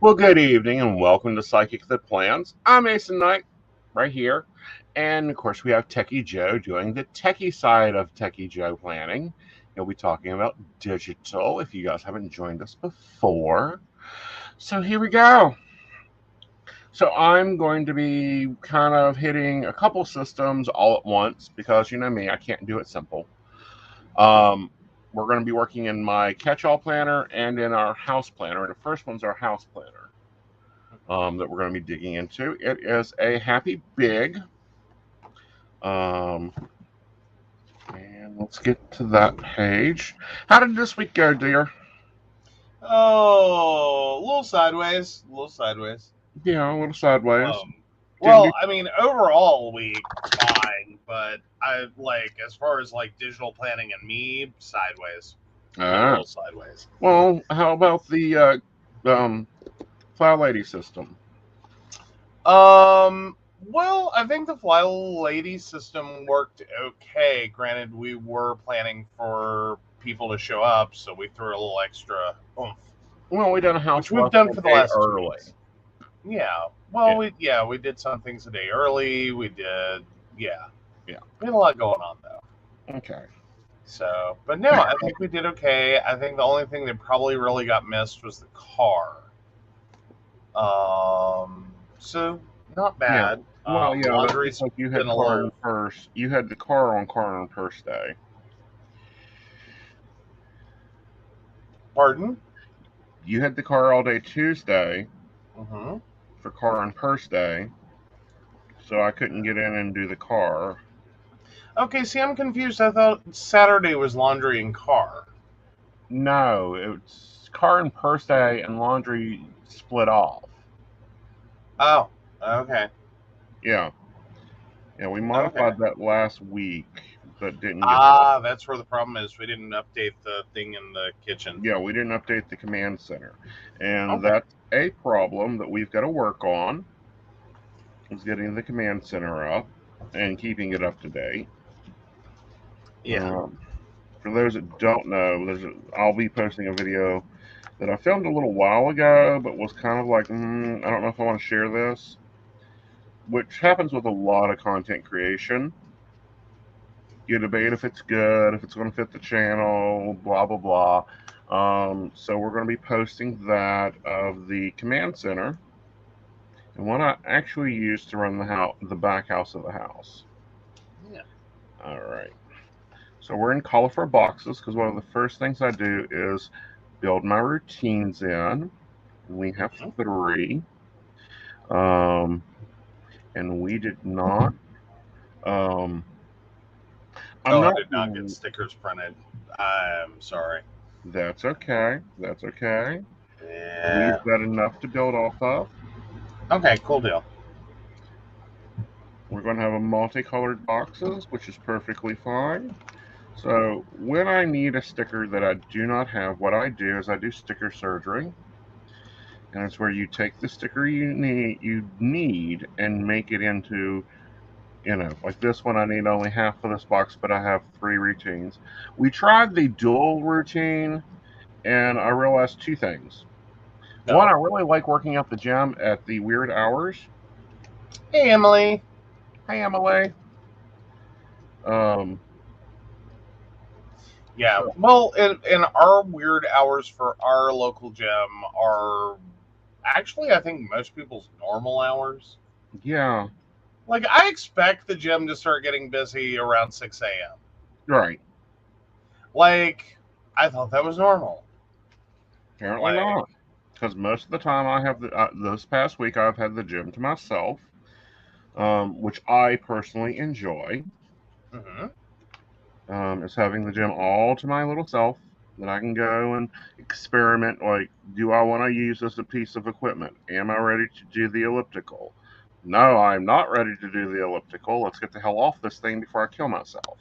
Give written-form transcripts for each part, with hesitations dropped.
Well, good evening and welcome to Psychic That Plans. I'm Aeson Knight, right here. And of course, we have Techie Joe doing the techie side of Techie Joe planning. He'll be talking about digital if you guys haven't joined us before. So here we go. So I'm going to be kind of hitting a couple systems all at once because you know me, I can't do it simple. Um, we're going to be working in my catch-all planner and in our house planner. And the first one's our house planner. That we're going to be digging into. It is a Happy Big. Um, and let's get to that page. How did this week go, dear? Oh, a little sideways, a little sideways. Yeah, a little sideways. Um, Didn't do. well, I mean, overall week fine, but I like as far as like digital planning and me, sideways. Went a Ah, little sideways. well, how about the Flower Lady system? Well, I think the Fly Lady system worked okay. Granted, we were planning for people to show up, so we threw a little extra oomph, Well, we done a which we've housewife done a for the day last 2 weeks. early. Yeah. Well, Yeah, we did some things a day early. We did, yeah. yeah. We had a lot going on though. Okay. So, but no, I think we did okay. I think the only thing that probably really got missed was the car. So not Yeah. bad. Well, yeah, that's Laundry's because you been had a car on little. purse. You had the car on purse day. Pardon? You had the car all day Tuesday Mm-hmm. for car on purse day, so I couldn't get in and do the car. Okay, see, I'm confused. I thought Saturday was laundry and car. No, it's car and purse day and laundry split off. Oh, okay, Yeah, yeah, we okay. modified that last week, but didn't get the. That's where the problem is. We didn't update the thing in the kitchen. Yeah, we didn't update the command center, and Okay. that's a problem that we've got to work on. Is getting the command center up and keeping it up to date. Yeah. Um, for those that don't know, I'll be posting a video that I filmed a little while ago, but was kind of like, I don't know if I want to share this, which happens with a lot of content creation. You debate if it's good, if it's going to fit the channel, blah, blah, blah. So we're going to be posting that of the command center and what I actually use to run the back house of the house. Yeah. All right. So we're in cauliflower boxes because one of the first things I do is build my routines in. We have Mm-hmm. three. Um, and we did not. Um, I'm Oh, I not. did not get stickers printed. I'm sorry. That's okay. That's okay. We've Yeah. got enough to build off of. Okay, cool deal. We're going to have a multicolored boxes, which is perfectly fine. So when I need a sticker that I do not have, what I do is I do sticker surgery, and it's where you take the sticker you need and make it into, like this one. I need only half of this box, but I have three routines. We tried the dual routine, and I realized two things. One, I No. really like working at the gym at the weird hours. Hey, Emily. Hey, Emily. Um, Yeah. so Well, in our weird hours for our local gym are actually, I think, most people's normal hours. yeah, Like, I expect the gym to start getting busy around 6 a.m. right. Like, I thought that was normal. Apparently Like, not, because most of the time I have this past week I've had the gym to myself, which I personally enjoy. hmm Is having the gym all to my little self that I can go and experiment. Like, do I want to use this as a piece of equipment? Am I ready to do the elliptical? No, I'm not ready to do the elliptical. Let's get the hell off this thing before I kill myself.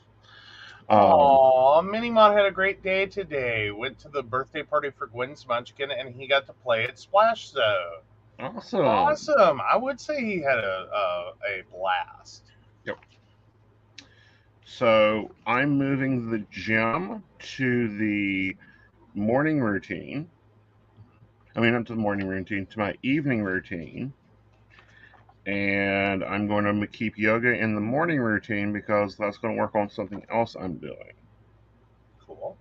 Um, Aw, Minimod had a great day today. Went to the birthday party for Gwen's Munchkin, and he got to play at Splash Zone. awesome. Awesome. I would say he had a blast. Yep. So I'm moving the gym to the morning routine. I mean, not to the morning routine, to my evening routine. And I'm going to keep yoga in the morning routine because that's going to work on something else I'm doing. Cool.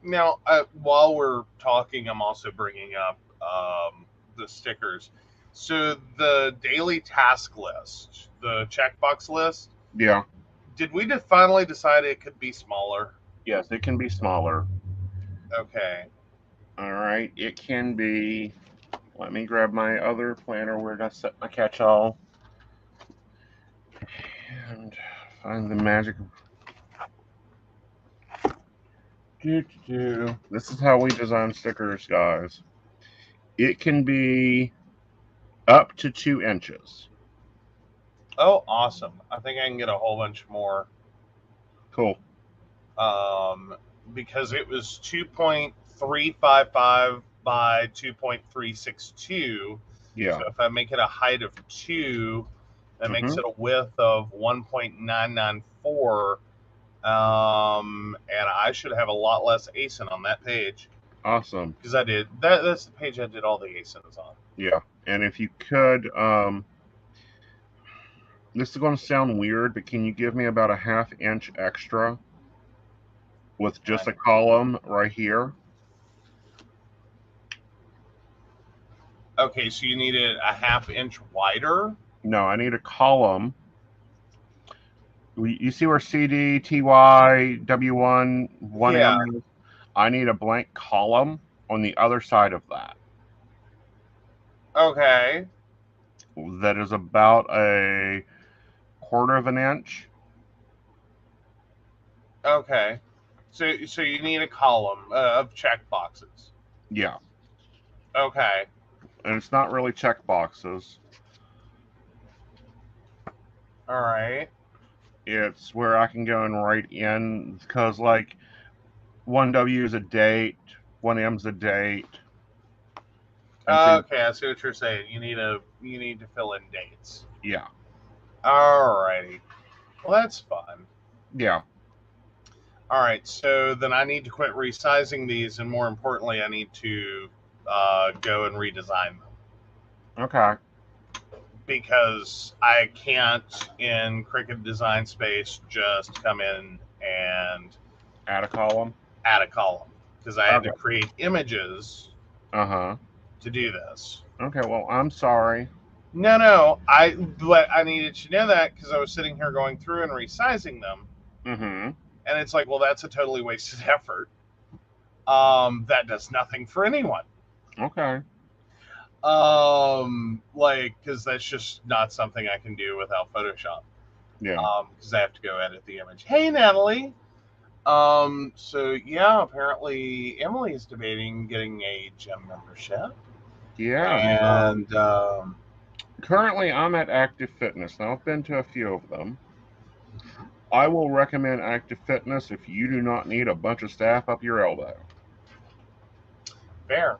Now, while we're talking, I'm also bringing up the stickers. So the daily task list, the checkbox list, Yeah. did we finally decide it could be smaller? Yes, it can be smaller. Okay. All right. It can be. Let me grab my other planner where I set my catch-all and find the magic. This is how we design stickers, guys. It can be up to 2 inches. Oh, awesome. I think I can get a whole bunch more. Cool. Because it was 2.355 by 2.362. Yeah. So if I make it a height of 2, that makes Mm-hmm. it a width of 1.994. And I should have a lot less Aeson on that page Awesome. because I did that. That's the page I did all the Aesons on. Yeah. And if you could, this is going to sound weird, but can you give me about a 1/2 inch extra with just a column right here? Okay, so you need it a 1/2 inch wider. No, I need a column. You see where CD, TY, W1, 1M is? I need a blank column on the other side of that. Okay. That is about a 1/4 inch. Okay. So you need a column of check boxes. Yeah. Okay. And it's not really check boxes. All right. It's where I can go and write in, because like 1W is a date, 1M is a date. And so, Okay, I see what you're saying. You need to fill in dates. yeah. All righty. Well, that's fun. Yeah. All right, so then I need to quit resizing these, and more importantly, I need to go and redesign them Okay. because I can't in Cricut Design Space just come in and Add a column. add a column because I had to Okay. create images Uh-huh. to do this. Okay, well, I'm sorry. No, but I needed to know that because I was sitting here going through and resizing them, Mm-hmm. and it's like, well, that's a totally wasted effort. That does nothing for anyone. Okay. Like, because that's just not something I can do without Photoshop. Yeah. Because I have to go edit the image. Hey, Natalie. So yeah, apparently Emily is debating getting a gym membership. Yeah. And Currently, I'm at Active Fitness. Now, I've been to a few of them. I will recommend Active Fitness if you do not need a bunch of staff up your elbow. fair.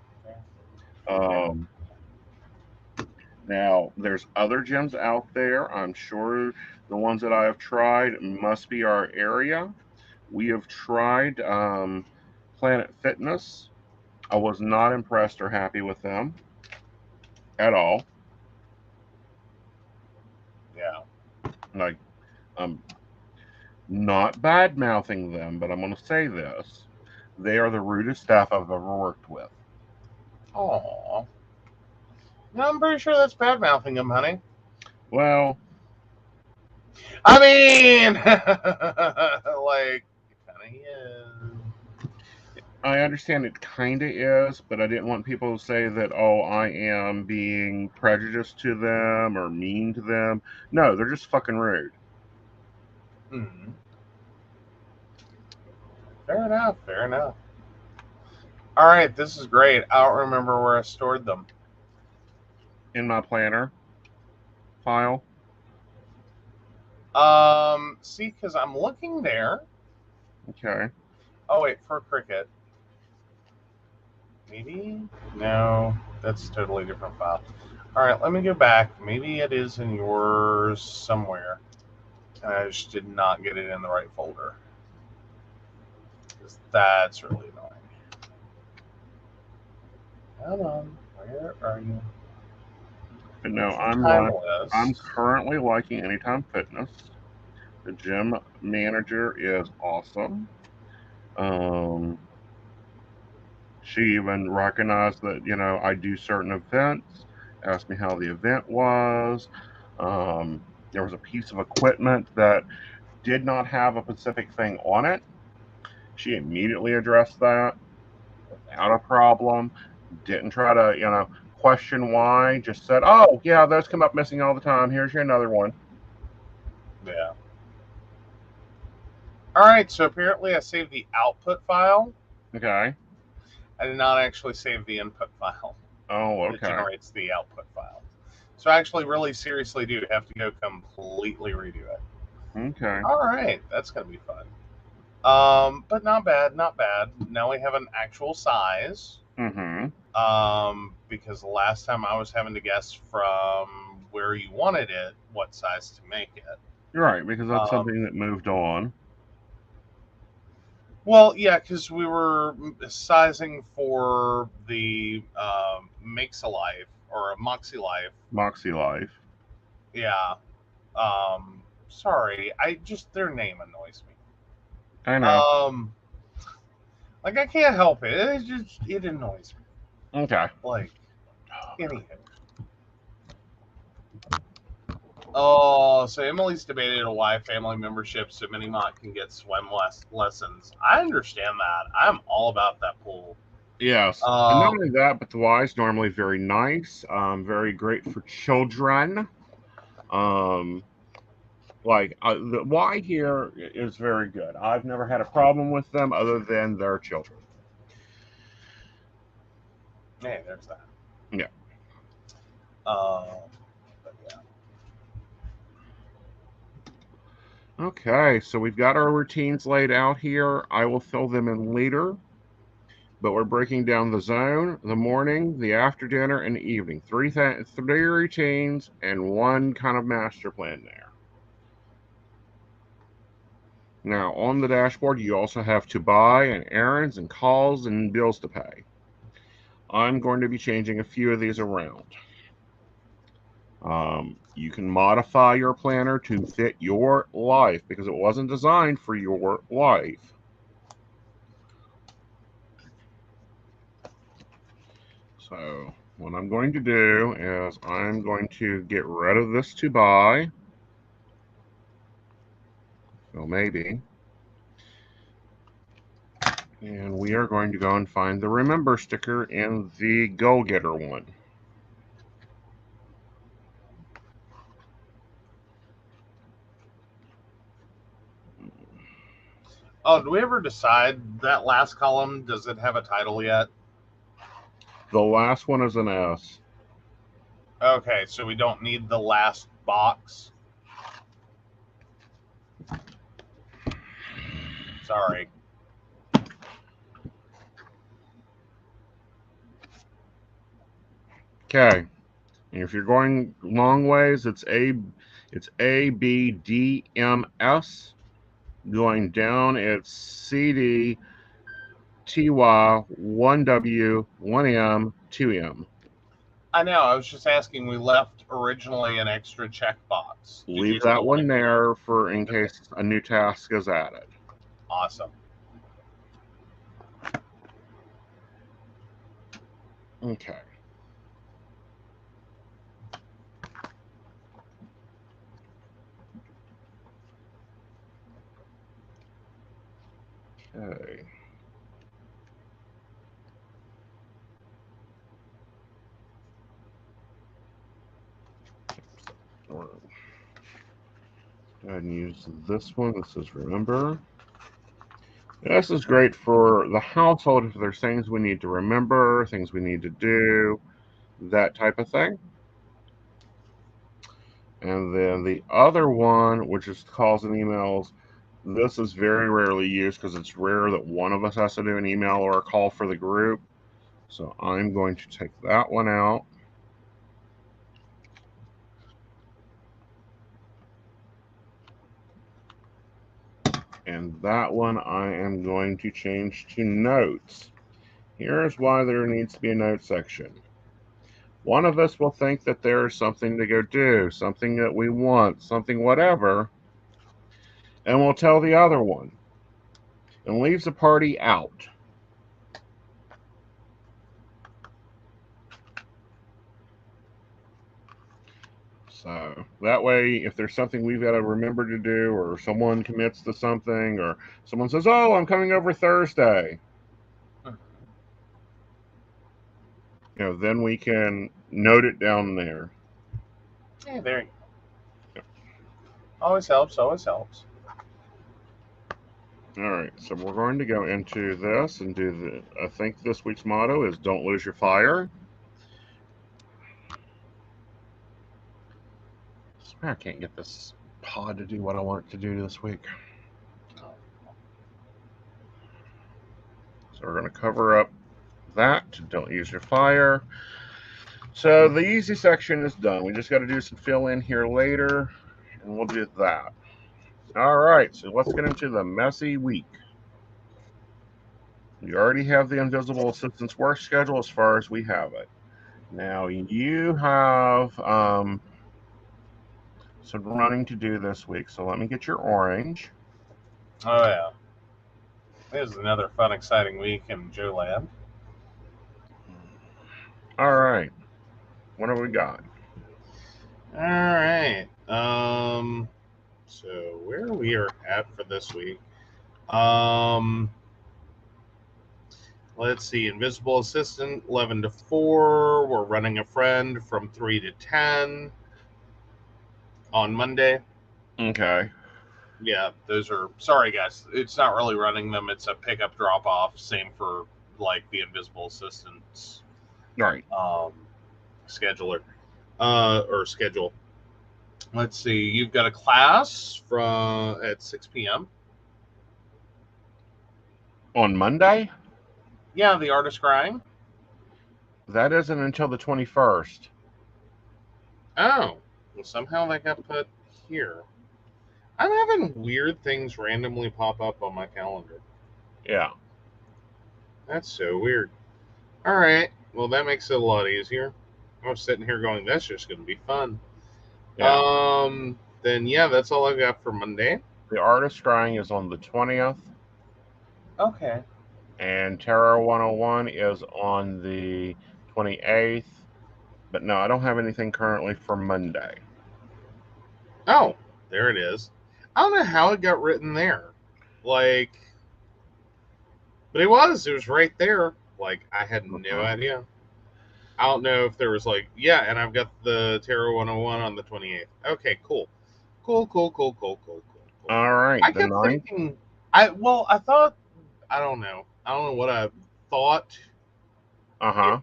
Now, there's other gyms out there. I'm sure the ones that I have tried must be our area. We have tried Planet Fitness. I was not impressed or happy with them at all. Yeah. Like, I'm not bad mouthing them, but I'm going to say this. They are the rudest staff I've ever worked with. Oh. No, I'm pretty sure that's bad mouthing them, honey. Well, I mean, like, it kind of is. I understand it kind of is, but I didn't want people to say that, oh, I am being prejudiced to them or mean to them. No, they're just fucking rude. Mm-hmm. Fair enough. Fair enough. All right, this is great. I don't remember where I stored them. In my planner file. See, because I'm looking there. Okay. Oh wait, for Cricut. Maybe? No, that's a totally different file. All right, let me go back. Maybe it is in yours somewhere. And I just did not get it in the right folder. That's really annoying. Come on, where are you? But no, Timeless. I'm currently liking Anytime Fitness. The gym manager is awesome. She even recognized that, I do certain events, asked me how the event was. There was a piece of equipment that did not have a specific thing on it. She immediately addressed that without a problem. Didn't try to, question why. Just said, oh, yeah, those come up missing all the time. Here's your another one. Yeah. All right, so apparently I saved the output file. Okay. I did not actually save the input file. Oh, It okay. generates the output file. So I actually really seriously do have to go completely redo it. Okay. All right, that's going to be fun. But not bad, not bad. Now we have an actual size. Mm-hmm. Because the last time I was having to guess from where you wanted it, what size to make it. You're right, because that's something that moved on. Well, yeah, because we were sizing for the Makes-A-Life or a Moxie-Life. Moxie-Life. Yeah. Sorry, their name annoys me. I know. Like I can't help it. It annoys me. Okay. Like, anywho. Oh, so Emily's debated a Y family membership so Minimont can get swim lessons. I understand that. I'm all about that pool. Yes. And not only that, but the Y is normally very nice, very great for children. The Y here is very good. I've never had a problem with them other than their children. Hey, there's that. Yeah. But yeah. Okay, so we've got our routines laid out here. I will fill them in later. But we're breaking down the zone, the morning, the after dinner, and the evening. Three routines and one kind of master plan there. Now, on the dashboard, you also have to buy and errands and calls and bills to pay. I'm going to be changing a few of these around. You can modify your planner to fit your life because it wasn't designed for your life. So what I'm going to do is I'm going to get rid of this to buy. Well, maybe. And we are going to go and find the remember sticker in the Go Getter one. Oh, do we ever decide that last column? Does it have a title yet? The last one is an S. Okay, so we don't need the last box. Sorry. Okay. And if you're going long ways, it's A B D M S. Going down, it's C D T Y 1 W 1 M 2 M. I know. I was just asking. We left originally an extra checkbox. Leave that one there for in case a new task is added. Awesome. Okay. Okay. Go ahead and use this one. This is remember. This is great for the household if there's things we need to remember, things we need to do, that type of thing. And then the other one, which is calls and emails, this is very rarely used because it's rare that one of us has to do an email or a call for the group. So I'm going to take that one out. And that one I am going to change to notes. Here's why there needs to be a note section. One of us will think that there is something to go do, something that we want, something whatever, and we'll tell the other one and leaves the party out. So that way, if there's something we've got to remember to do, or someone commits to something, or someone says, "Oh, I'm coming over Thursday," then we can note it down there. Yeah, there you go. Always helps, always helps. All right, so we're going to go into this and do I think this week's motto is "Don't lose your fire." I can't get this pod to do what I want it to do this week. So we're going to cover up that. Don't use your fire. So the easy section is done. We just got to do some fill in here later, and we'll do that. All right, so let's get into the messy week. You already have the invisible assistant's work schedule as far as we have it. Now you have some running to do this week, so let me get your orange. Oh, yeah. This is another fun, exciting week in Joe Land. All right. What have we got? All right. So where we are at for this week. Let's see. Invisible assistant 11 to 4. We're running a friend from 3 to 10 on Monday. Okay. Yeah, those are. Sorry, guys. It's not really running them. It's a pickup drop off. Same for like the invisible assistants. Right. Scheduler or schedule. Let's see. You've got a class from at 6 p.m. On Monday? Yeah, the artist crying. That isn't until the 21st. Oh, well, somehow that got put here. I'm having weird things randomly pop up on my calendar. Yeah. That's so weird. All right. Well, that makes it a lot easier. I was sitting here going, that's just going to be fun. Yeah. Then, yeah, that's all I've got for Monday. The artist crying is on the 20th. Okay. And Terror 101 is on the 28th. But no, I don't have anything currently for Monday. Oh, there it is. I don't know how it got written there. But it was right there. I had no idea. I don't know if there was and I've got the Terror 101 on the 28th. Okay, cool. Cool. All right. I kept thinking, I thought, I don't know what I thought. Uh-huh.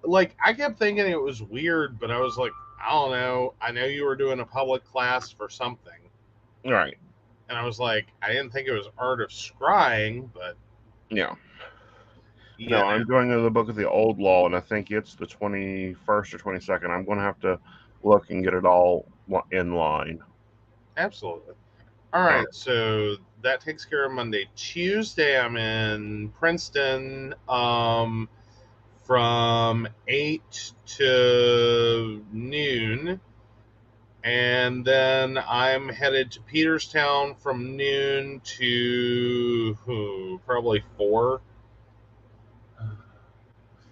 I kept thinking it was weird, but I was like, I don't know. I know you were doing a public class for something. Right. And I was like, I didn't think it was art of scrying, but yeah. No, I'm going to the Book of the Old Law, and I think it's the 21st or 22nd. I'm going to have to look and get it all in line. Absolutely. All right, so that takes care of Monday. Tuesday, I'm in Princeton from 8 to noon. And then I'm headed to Peterstown from noon to probably 4.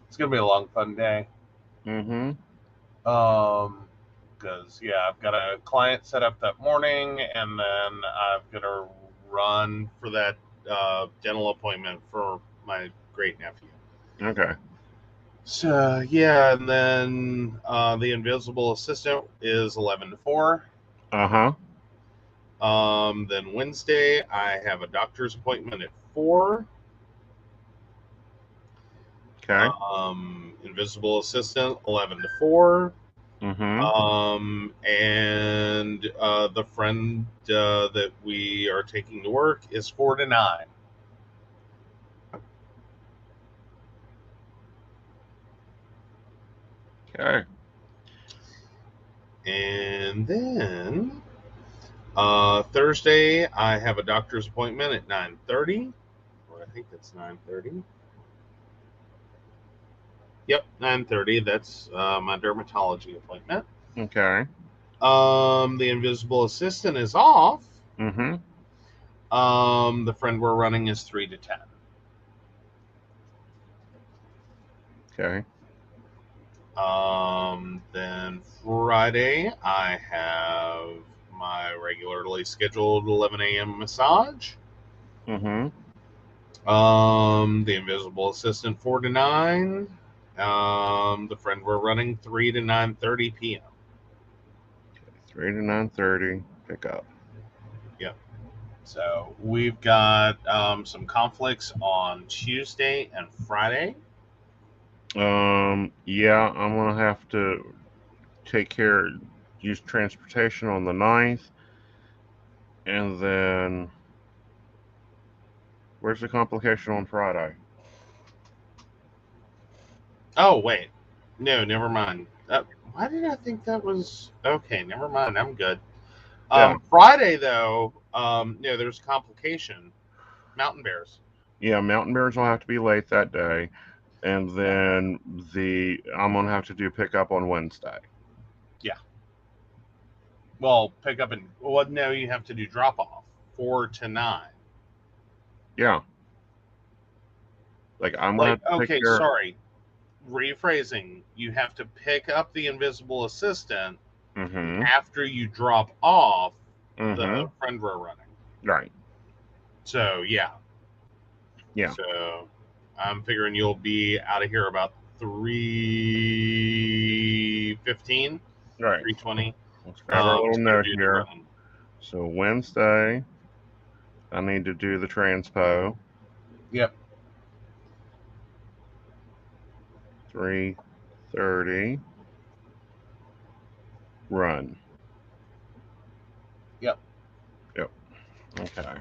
It's going to be a long, fun day. Mm-hmm. Because, I've got a client set up that morning, and then I've got to run for that dental appointment for my great-nephew. Okay. So, and then the invisible assistant is 11 to 4. Uh-huh. Then Wednesday, I have a doctor's appointment at 4. Okay. Invisible assistant, 11 to 4. Mm-hmm. And the friend that we are taking to work is 4 to 9. Okay. And then Thursday, I have a doctor's appointment at 9:30. Or I think it's 9:30. Yep, 9:30. That's my dermatology appointment. Okay. The invisible assistant is off. Mm-hmm. The friend we're running is 3 to 10. Okay. Then Friday, I have my regularly scheduled 11 a.m. massage. Mm-hmm. The invisible assistant 4 to 9. The friend we're running 3 to 9:30 p.m. 3 to 9:30. Pick up. Yep. So we've got some conflicts on Tuesday and Friday. Yeah, I'm gonna have to use transportation on the 9th, and then where's the complication on Friday? Oh wait, no, never mind. Why did I think that was okay? Never mind. I'm good. Yeah. Friday though, no, there's a complication. Mountain bears. Yeah, Mountain Bears will have to be late that day, and Yeah. then I'm gonna have to do pickup on Wednesday. Yeah. Well, pick up and well, no, you have to do drop off 4 to 9. Yeah, like I'm gonna Like, have to take okay, care. sorry. Rephrasing. You have to pick up the invisible assistant Mm-hmm. after you drop off Mm-hmm. the friend we're running. Right. So yeah. Yeah. So I'm figuring you'll be out of here about 3:15, Right. 3:20. Let's grab our little To go note do the here. running. So Wednesday, I need to do the transpo. Yep. 3:30. Run. Yep. Yep. Okay.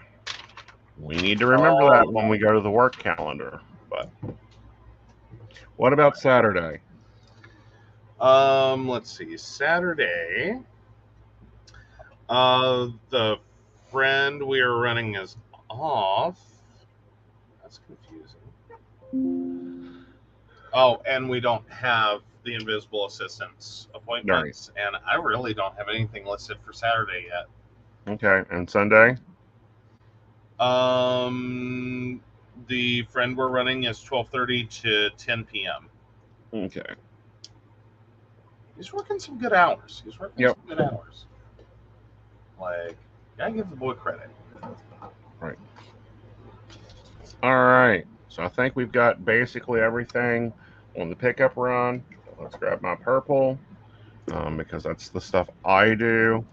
We need to remember that when we go to the work calendar. But what about Saturday? Let's see. Saturday, the friend we are running is off. That's confusing. Oh, and we don't have the invisible assistants Right. appointments, and I really don't have anything listed for Saturday yet. Okay. And Sunday? The friend we're running is 12:30 to 10 p.m. Okay. He's working some good hours. Yep. Like, gotta give the boy credit. Right. All right. So I think we've got basically everything on the pickup run. Let's grab my purple because that's the stuff I do.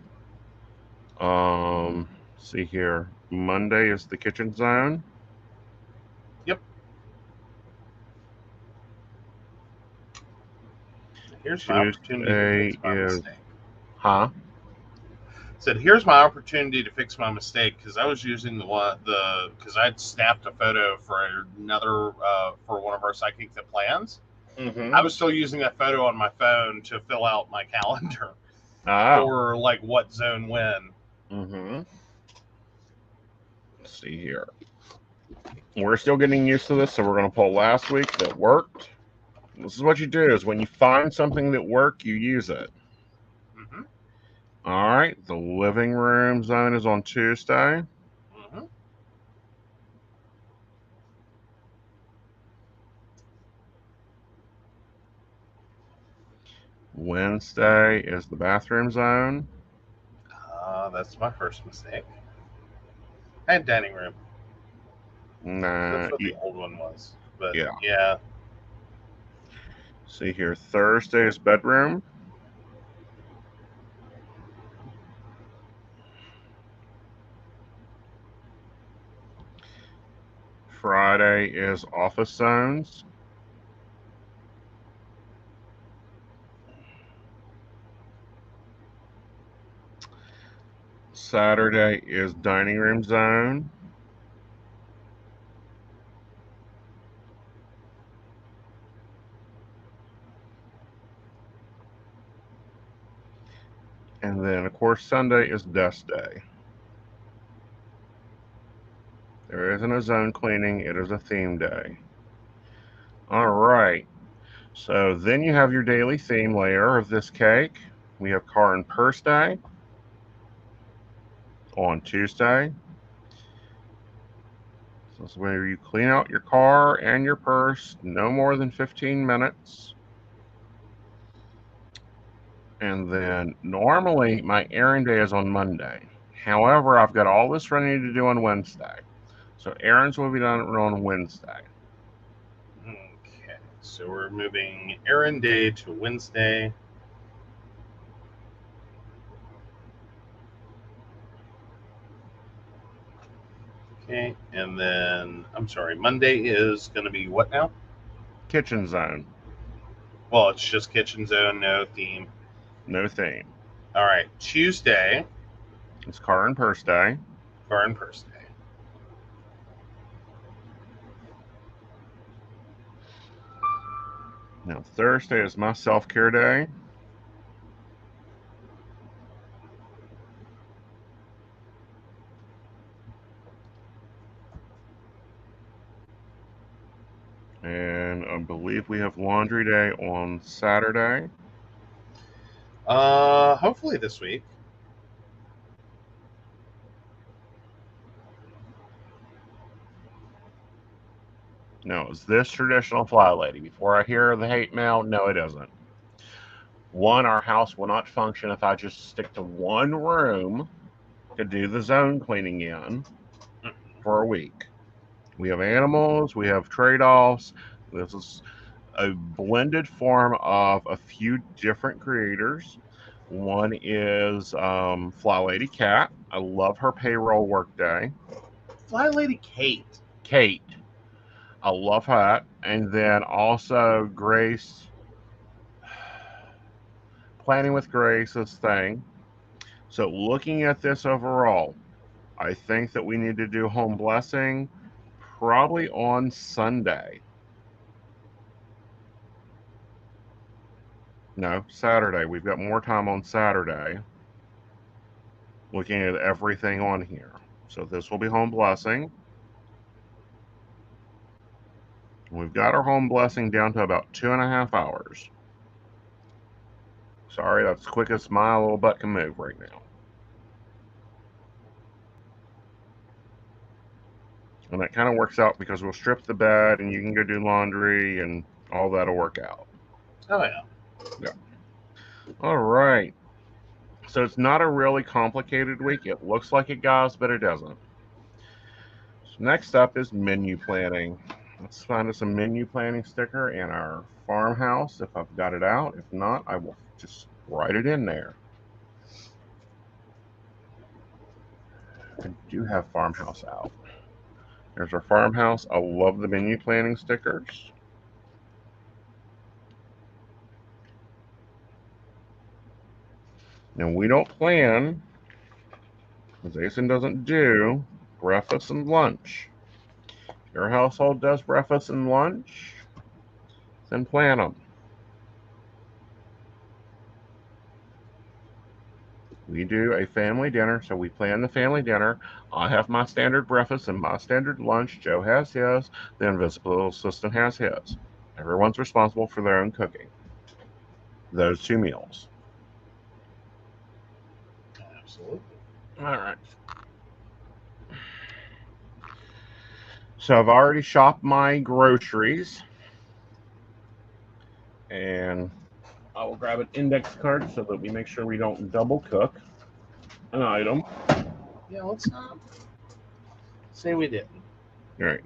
See here. Monday is the kitchen zone. Yep. Here's my opportunity to Tuesday fix my is, mistake. huh? Said, here's my opportunity to fix my mistake because I was using because I'd snapped a photo for another for one of our psychic that plans. I Mm-hmm. was still using that photo on my phone to fill out my calendar Oh. for like what zone when. Mm-hmm. Let's see here. We're still getting used to this, so we're going to pull last week that worked. This is what you do: is when you find something that worked, you use it. Mm-hmm. All right. The living room zone is on Tuesday. Mm-hmm. Wednesday is the bathroom zone. That's my first mistake. And dining room. That's Nah, what the old one was. But yeah. yeah. See here. Thursday is bedroom. Friday is office zones. Saturday is dining room zone. And then, of course, Sunday is desk day. isn't a zone cleaning, it is a theme day. All right. So then you have your daily theme layer of this cake. We have car and purse day on Tuesday. So this is where you clean out your car and your purse, no more than 15 minutes. And then normally my errand day is on Monday. However, I've got all this ready to do on Wednesday. So errands will be done on Wednesday. Okay, so we're moving errand day to Wednesday. Okay, and then, I'm sorry, Monday is going to be what now? Kitchen zone, Well, it's just kitchen zone, no theme. no theme. All right, Tuesday, It's car and purse day. car and purse day. Now Thursday is my self-care day. And I believe we have laundry day on Saturday. Hopefully this week. No, is this traditional fly lady? Before I hear the hate mail, no, it isn't. One, our house will not function if I just stick to one room to do the zone cleaning in for a week. We have animals, we have trade-offs. This is a blended form of a few different creators. One is Fly Lady Cat. I love her payroll workday. Fly Lady Kate. Kate. I love that. And then also Grace. Planning with Grace's thing. So looking at this overall, I think that we need to do home blessing probably on Sunday. No, Saturday. We've got more time on Saturday looking at everything on here. So this will be home blessing. We've got our home blessing down to about 2.5 hours. Sorry, that's the quickest my little butt can move right now. And that kind of works out because we'll strip the bed and you can go do laundry and all that'll work out. Oh, yeah. Yeah. All right. So it's not a really complicated week. It looks like it, guys, but it doesn't. So next up is menu planning. Let's find us a menu planning sticker in our farmhouse if I've got it out. If not, I will just write it in there. I do have farmhouse out. There's our farmhouse. I love the menu planning stickers. Now we don't plan, as Aeson doesn't do, breakfast and lunch. If your household does breakfast and lunch, then plan them. We do a family dinner, so we plan the family dinner. I have my standard breakfast and my standard lunch. Joe has his. The invisible assistant has his. Everyone's responsible for their own cooking. Those 2 meals. Absolutely. All right. So I've already shopped my groceries. And I will grab an index card so that we make sure we don't double cook an item. Yeah, let's not say we didn't. All right.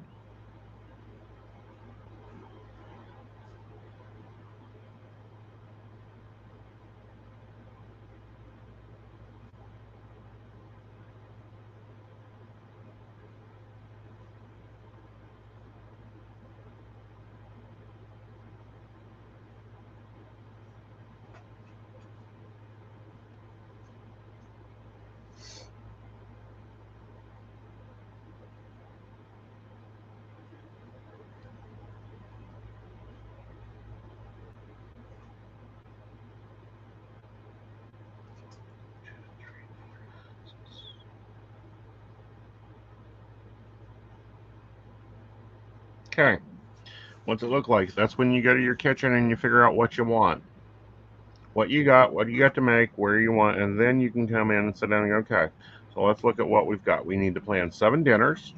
Okay. What's it look like? That's when you go to your kitchen and you figure out what you want. What you got to make, where you want, and then you can come in and sit down and go, okay, so let's look at what we've got. We need to plan 7 dinners,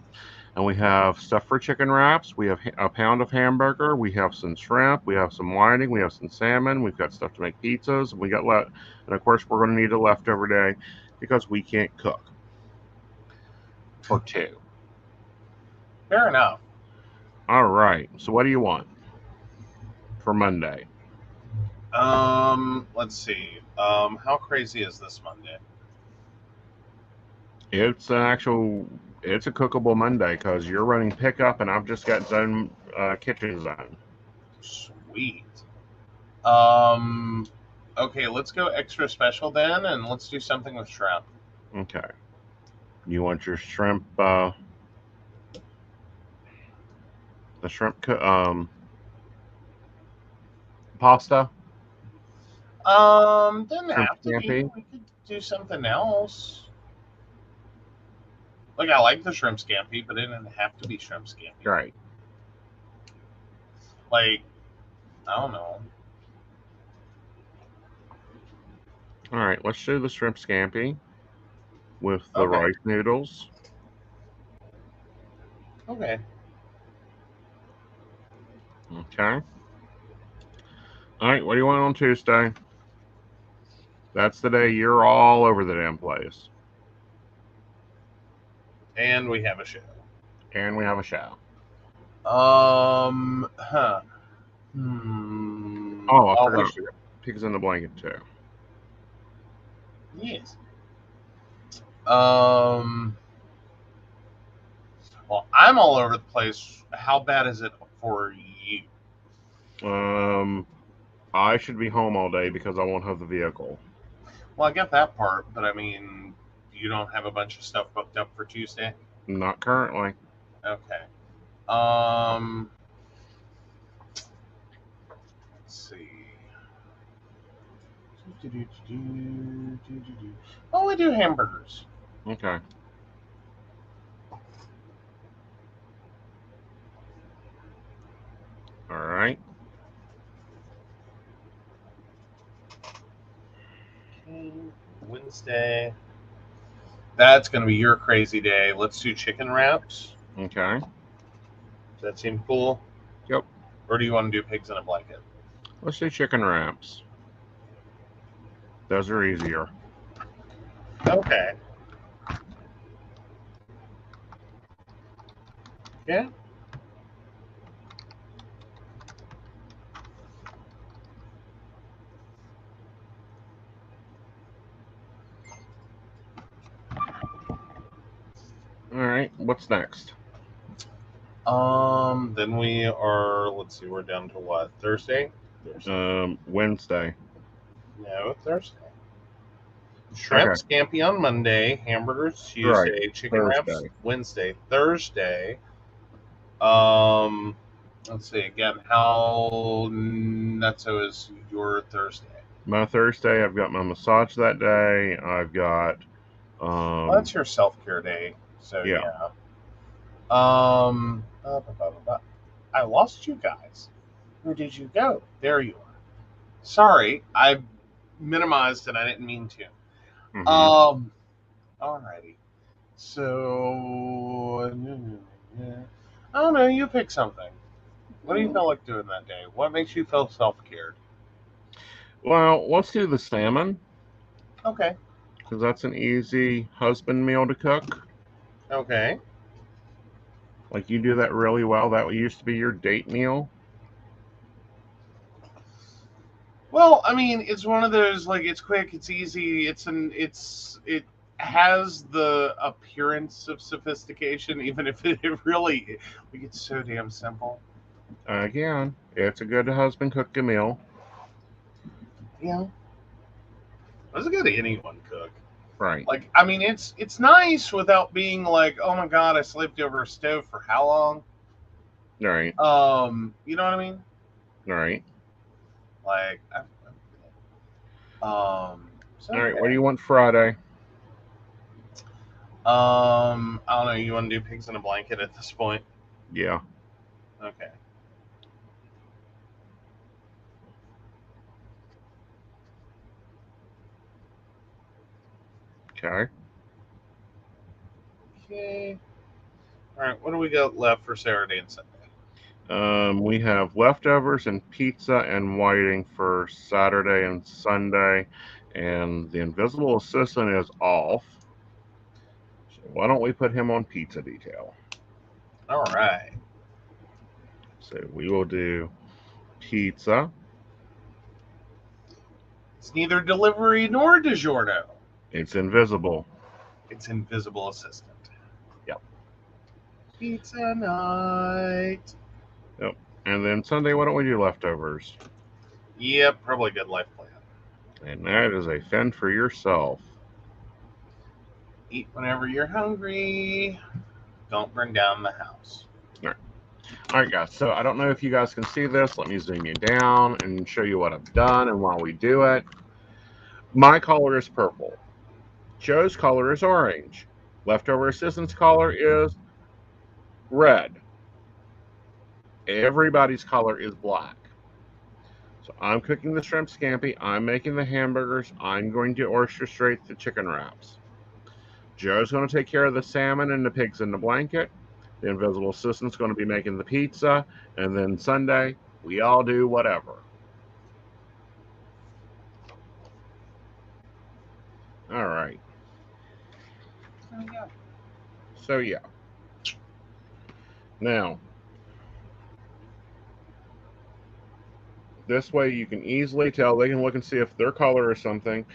and we have stuff for chicken wraps. We have a pound of hamburger. We have some shrimp. We have some whiting. We have some salmon. We've got stuff to make pizzas. And of course, we're going to need a leftover day because we can't cook for 2. Fair enough. All right. So what do you want for Monday? Let's see. How crazy is this Monday? It's it's a cookable Monday because you're running pickup and I've just got zone kitchen zone. Sweet. Okay, let's go extra special then, and let's do something with shrimp. Okay. You want your shrimp, the shrimp pasta? Doesn't Shrimp have to be. scampi? We could do something else. Like, I like the shrimp scampi, but it didn't have to be shrimp scampi. Right. Like, I don't know. All right, let's do the shrimp scampi with the Okay. rice noodles. Okay. Okay. All right, what do you want on Tuesday? That's the day you're all over the damn place. And we have a show. And we have a show. Huh. Oh, I Oh, forgot. We got pigs in the blanket too. yes. Well, I'm all over the place. How bad is it for you? I should be home all day because I won't have the vehicle. Well, I get that part, but I mean, you don't have a bunch of stuff booked up for Tuesday? Not currently. Okay. Let's see. Oh, we do hamburgers. Okay. All right. Okay. Wednesday. That's going to be your crazy day. Let's do chicken wraps. Okay. Does that seem cool? Yep. Or do you want to do pigs in a blanket? Let's do chicken wraps. Those are easier. Okay. Yeah. All right. What's next? Then we are. Let's see. We're down to what? Thursday. Wednesday. No, Thursday. Shrimp Okay. scampi on Monday. Hamburgers Right. Tuesday. Chicken wraps Thursday. Wednesday. Thursday. Um. Let's see again. How nutso is your Thursday? My Thursday, I've got my massage that day. I've got, Well, that's your self care day. So yeah. yeah. I lost you guys. Where did you go? There you are. Sorry, I minimized and I didn't mean to. Mm-hmm. Alrighty. So I don't know. You pick something. What do you feel like doing that day? What makes you feel self-cared? Well, let's do the salmon Okay. because that's an easy husband meal to cook. Okay. Like you do that really well. That used to be your date meal. Well, I mean, it's one of those like it's quick, it's easy, it has the appearance of sophistication, even if it really like it's so damn simple. Again, it's a good husband cooked meal. Yeah, that's a good anyone cook. Right. Like, I mean, it's nice without being like, oh my god, I slaved over a stove for how long? Right. You know what I mean? Right. Like, so All right. What do okay. you want Friday? I don't know. You want to do pigs in a blanket at this point? Yeah. Okay. Okay. Okay. All right. What do we got left for Saturday and Sunday? We have leftovers and pizza and whiting for Saturday and Sunday, and the invisible assistant is off. So why don't we put him on pizza detail? All right. So we will do pizza. It's neither delivery nor DiGiorno. It's invisible. It's invisible assistant. Yep. Pizza night. Yep. And then Sunday, why don't we do leftovers? Yep, probably a good life plan. And that is a fend for yourself. Eat whenever you're hungry. Don't burn down the house. All right, guys. So I don't know if you guys can see this. Let me zoom you down and show you what I've done and while we do it. My color is purple. Joe's color is orange. Leftover assistant's color is red. Everybody's color is black. So I'm cooking the shrimp scampi. I'm making the hamburgers. I'm going to orchestrate the chicken wraps. Joe's going to take care of the salmon and the pigs in the blanket. The invisible assistant's going to be making the pizza. And then Sunday, we all do whatever. All right. So, yeah. Now, this way you can easily tell. They can look and see if their color is something.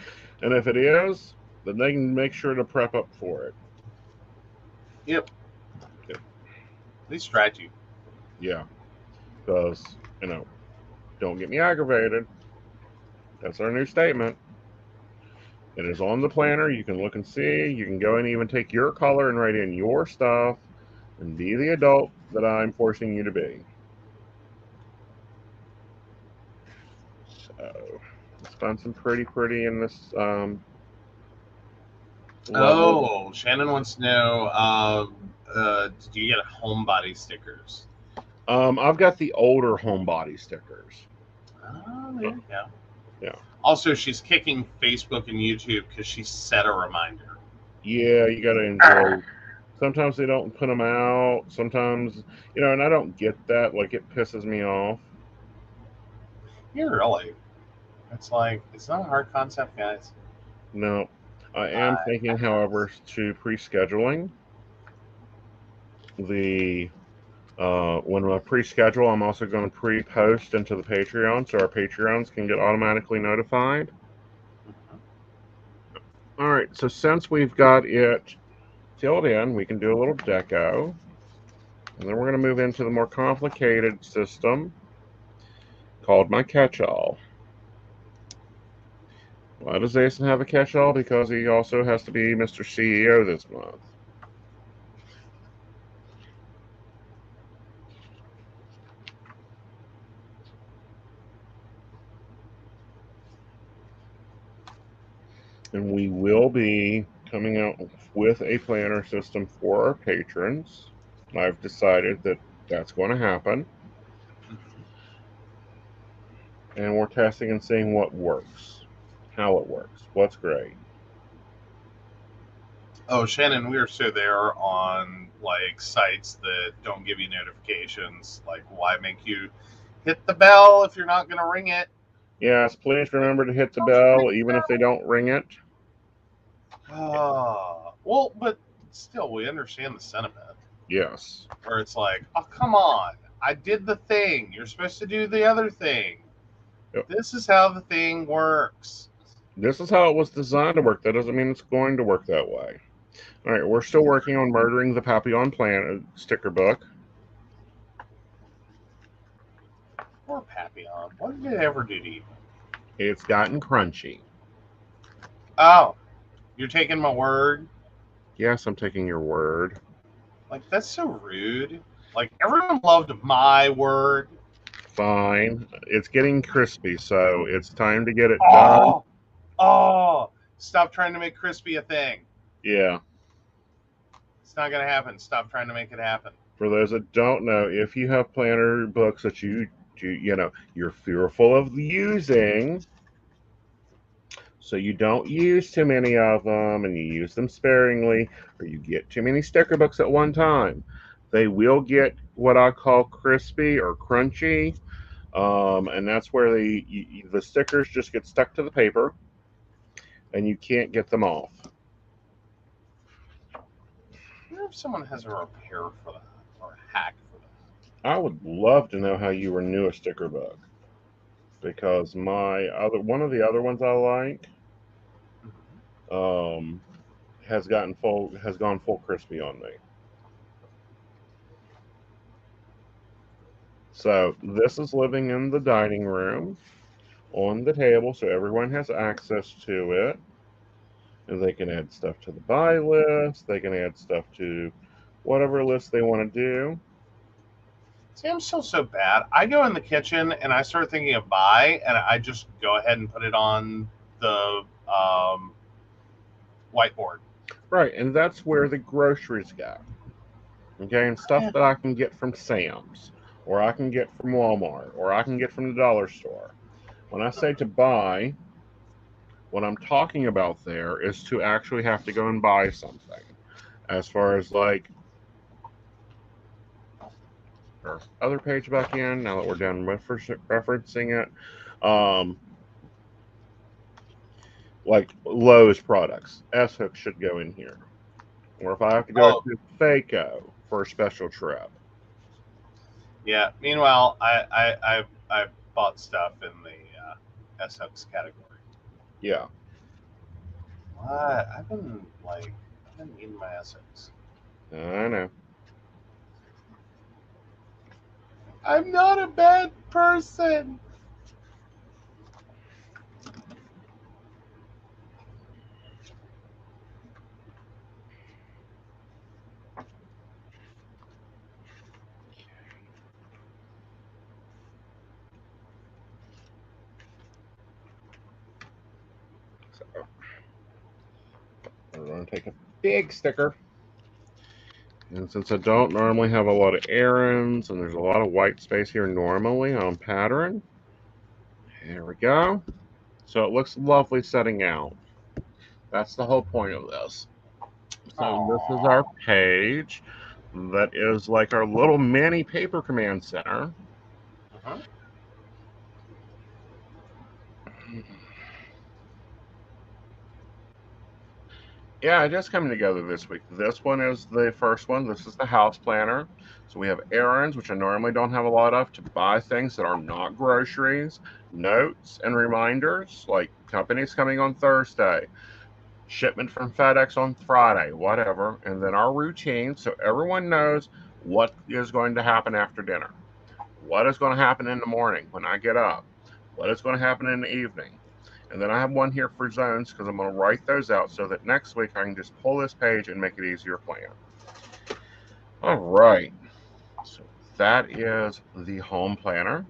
And if it is, then they can make sure to prep up for it. Yep. At least try to. Yeah. Because, don't get me aggravated. That's our new statement. It is on the planner. You can look and see. You can go and even take your color and write in your stuff and be the adult that I'm forcing you to be. So, let's find some pretty in this level. Shannon wants to know, did you get homebody stickers? I've got the older homebody stickers. Oh, there you go. Yeah. Also, she's kicking Facebook and YouTube because she set a reminder. Yeah, you got to enjoy. Sometimes they don't put them out. Sometimes, and I don't get that. Like, it pisses me off. Yeah, really. It's like, it's not a hard concept, guys. No. I am thinking, however, to pre-scheduling the when I pre-schedule, I'm also going to pre-post into the Patreon so our Patreons can get automatically notified. All right, so since we've got it filled in, we can do a little deco. And then we're going to move into the more complicated system called my catch-all. Why does Aeson have a catch-all? Because he also has to be Mr. CEO this month. And we will be coming out with a planner system for our patrons. I've decided that that's going to happen. And we're testing and seeing what works, how it works, what's great. Oh, Shannon, we are so there on like sites that don't give you notifications. Like, why make you hit the bell if you're not going to ring it? Yes, please remember to hit the bell, even if they don't ring it. Well, but still, we understand the sentiment. Yes. Where it's like, oh, come on. I did the thing. You're supposed to do the other thing. Yep. This is how the thing works. This is how it was designed to work. That doesn't mean it's going to work that way. All right, we're still working on murdering the Papillon Planet sticker book. Poor Papillon. What did it ever do to you? It's gotten crunchy. Oh, you're taking my word? Yes, I'm taking your word. Like, that's so rude. Like, everyone loved my word. Fine. It's getting crispy, so it's time to get it Oh, done. oh, stop trying to make crispy a thing. Yeah. It's not going to happen. Stop trying to make it happen. For those that don't know, if you have planner books that you're fearful of using, so you don't use too many of them and you use them sparingly, or you get too many sticker books at one time, they will get what I call crispy or crunchy, and that's where the stickers just get stuck to the paper and you can't get them off. I wonder if someone has a repair for that or a hack for that. I would love to know how you renew a sticker book, because one of the other ones I like um, has gone full crispy on me. So this is living in the dining room on the table, so everyone has access to it. And they can add stuff to the buy list. They can add stuff to whatever list they want to do. See, I'm still so bad. I go in the kitchen and I start thinking of buy, and I just go ahead and put it on the whiteboard. Right, and that's where the groceries go. Okay, and stuff that I can get from Sam's, or I can get from Walmart, or I can get from the dollar store. When I say to buy, what I'm talking about there is to actually have to go and buy something. As far as like our other page back in, now that we're done referencing it, like Lowe's products, S-Hook should go in here. Or if I have to go Oh, to FACO for a special trip. yeah. Meanwhile, I bought stuff in the SX category. Yeah. What? I've been eating my SX. I know. I'm not a bad person. So we're going to take a big sticker. And since I don't normally have a lot of errands and there's a lot of white space here normally on pattern, there we go. So it looks lovely setting out. That's the whole point of this. So this is our Aww. page that is like our little mini paper command center. Uh-huh. Yeah, just coming together this week. This one is the first one. This is the house planner. So we have errands, which I normally don't have a lot of, to buy things that are not groceries, notes and reminders, like companies coming on Thursday, shipment from FedEx on Friday, whatever. And then our routine, so everyone knows what is going to happen after dinner, what is going to happen in the morning when I get up, what is going to happen in the evening. And then I have one here for zones because I'm going to write those out so that next week I can just pull this page and make it easier to plan. All right. So that is the home planner.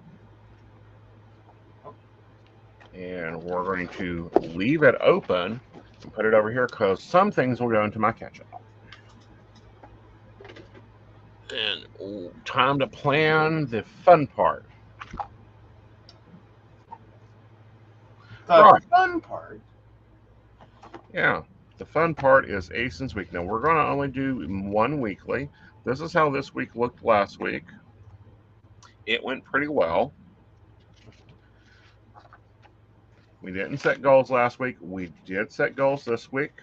And we're going to leave it open and put it over here because some things will go into my ketchup. And time to plan the fun part. The Right. fun part. Yeah. The fun part is Aeson's week. Now we're going to only do one weekly. This is how this week looked last week. It went pretty well. We didn't set goals last week. We did set goals this week.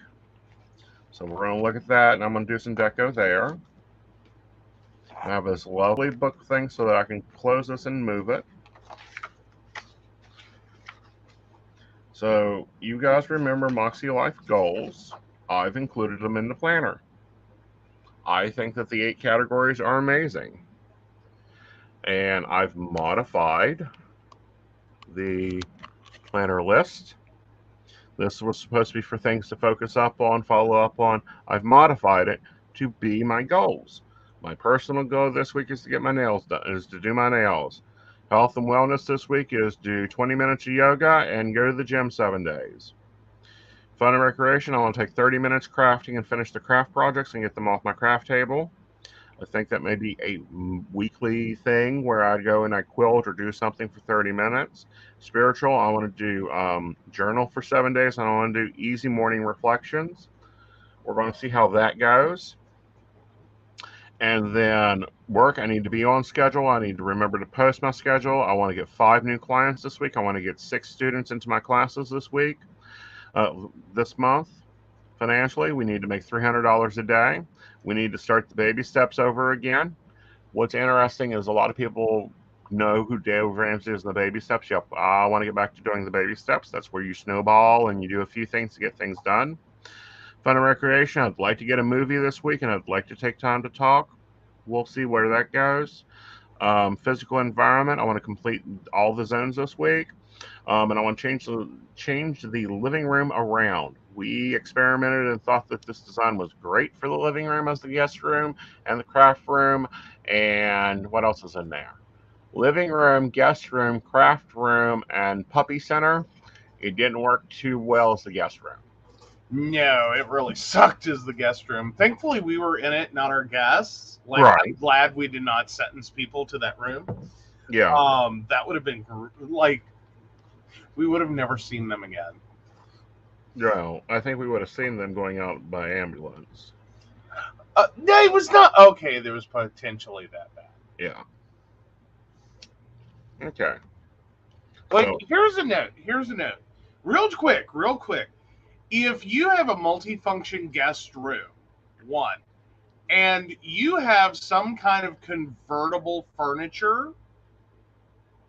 So we're going to look at that, and I'm going to do some deco there. I have this lovely book thing so that I can close this and move it. So you guys remember Moxie Life goals. I've included them in the planner. I think that the 8 categories are amazing. And I've modified the planner list. This was supposed to be for things to focus up on, follow up on. I've modified it to be my goals. My personal goal this week is to get my nails done, is to do my nails. Health and wellness this week is do 20 minutes of yoga and go to the gym 7 days. Fun and recreation, I want to take 30 minutes crafting and finish the craft projects and get them off my craft table. I think that may be a weekly thing where I go and I quilt or do something for 30 minutes. Spiritual, I want to do journal for 7 days, and I want to do easy morning reflections. We're going to see how that goes. And then work, I need to be on schedule. I need to remember to post my schedule. I want to get 5 new clients this week. I want to get 6 students into my classes this week, this month. Financially, we need to make $300 a day. We need to start the baby steps over again. What's interesting is a lot of people know who Dave Ramsey is in the baby steps. Yep, I want to get back to doing the baby steps. That's where you snowball and you do a few things to get things done. Fun and recreation, I'd like to get a movie this week, and I'd like to take time to talk. We'll see where that goes. Physical environment, I want to complete all the zones this week. And I want to change the living room around. We experimented and thought that this design was great for the living room as the guest room and the craft room. And what else is in there? Living room, guest room, craft room, and puppy center. It didn't work too well as the guest room. No, it really sucked as the guest room. Thankfully, we were in it, not our guests. Like, Right. I'm glad we did not sentence people to that room. Yeah. That would have been like, we would have never seen them again. No, I think we would have seen them going out by ambulance. No, it was not okay. There was potentially that bad. Yeah. Okay. Like, So, here's a note. Real quick. If you have a multifunction guest room, one, and you have some kind of convertible furniture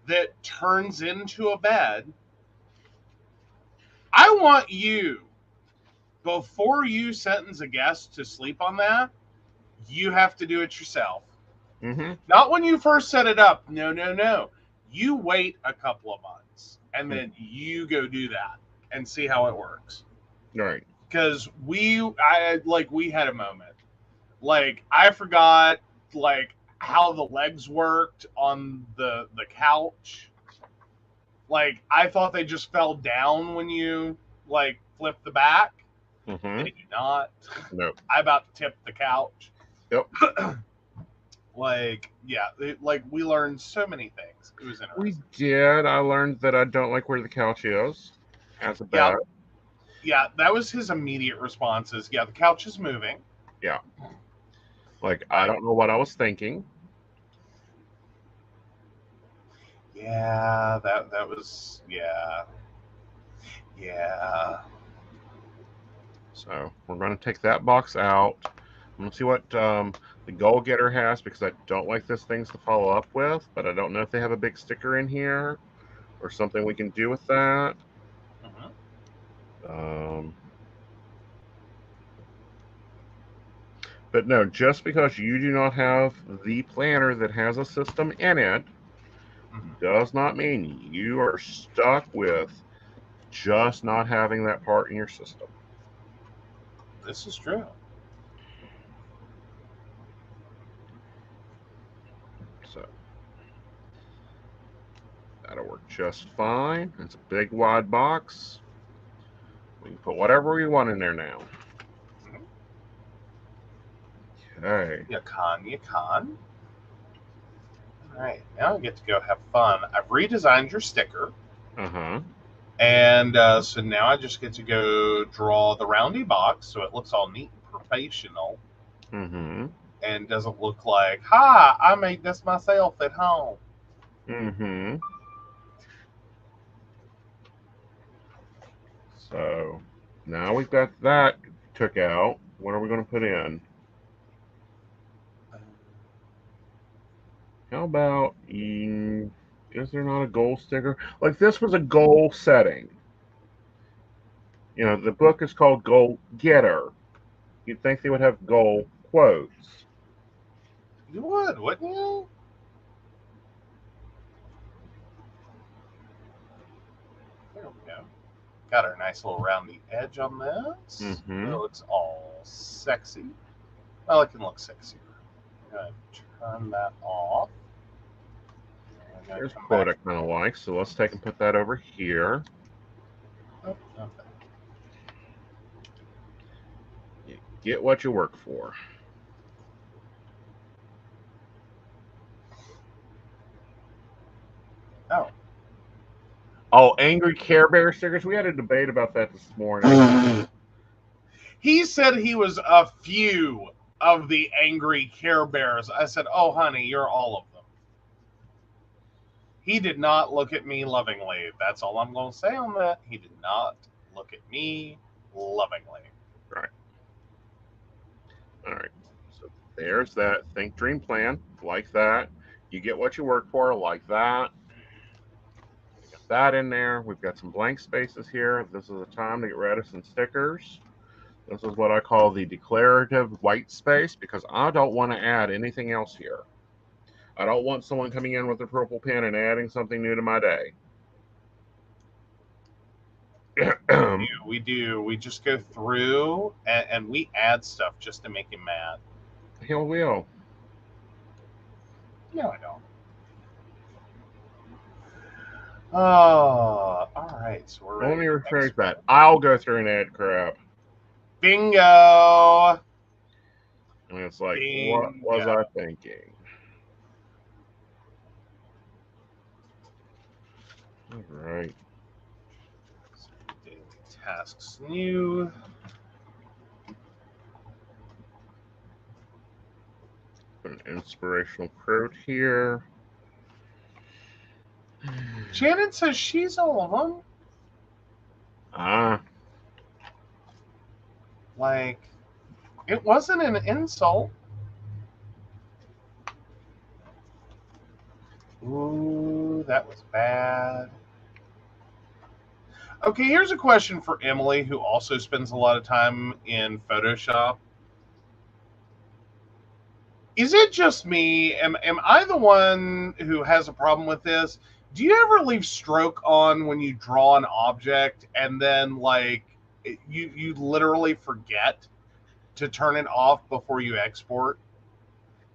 that turns into a bed, I want you, before you sentence a guest to sleep on that, you have to do it yourself. Not when you first set it up. No. You wait a couple of months and then you go do that and see how it works. right. Because we had a moment. Like, I forgot like how the legs worked on the couch. Like, I thought they just fell down when you like flip the back. They do not. Nope. I about to tip the couch. Yep. Like, yeah, we learned so many things. It was interesting. We did. I learned that I don't like where the couch is as a bed. Yeah, that was his immediate responses. Yeah, the couch is moving. Yeah. Like, I don't know what I was thinking. Yeah, that was, yeah. So we're going to take that box out. I'm going to see what the goal getter has, because I don't like this things to follow up with, but I don't know if they have a big sticker in here or something we can do with that. But no, just because you do not have the planner that has a system in it does not mean you are stuck with just not having that part in your system. This is true. So that'll work just fine. It's a big wide box. We can put whatever we want in there now. Okay. You con. All right, now I get to go have fun. I've redesigned your sticker. And so now I just get to go draw the roundy box so it looks all neat and professional. And doesn't look like, ha, I made this myself at home. So now we've got that took out. What are we going to put in? How about, is there not a goal sticker? Like, this was a goal setting. You know, the book is called Goal Getter. You'd think they would have goal quotes. You would, wouldn't you? There we go. Got our nice little roundy edge on this. It looks all sexy. Well, it can look sexier. I'm going to turn that off. There's a quote I kind of like, so let's take and put that over here. Oh, okay. You get what you work for. Oh. Oh, angry Care Bear stickers. We had a debate about that this morning. He said he was a few of the angry Care Bears. I said, "Oh, honey, you're all of them." He did not look at me lovingly. That's all I'm going to say on that. He did not look at me lovingly. Right. All right. So there's that think dream plan, like that. You get what you work for, like that. Get that in there. We've got some blank spaces here. This is the time to get rid of some stickers. This is what I call the declarative white space because I don't want to add anything else here. I don't want someone coming in with a purple pen and adding something new to my day. We do. We just go through and we add stuff just to make him mad. He will. No, I don't. Oh, all right. So we're ready. Let me rephrase that. I'll go through and add crap. Bingo. And it's like, Bingo. what was I thinking? All right. Daily tasks new. Put an inspirational quote here. Janet says she's all of them. Ah. Like, it wasn't an insult. Ooh, that was bad. Okay, here's a question for Emily, who also spends a lot of time in Photoshop. Is it just me? Am I the one who has a problem with this? Do you ever leave stroke on when you draw an object and then like you literally forget to turn it off before you export?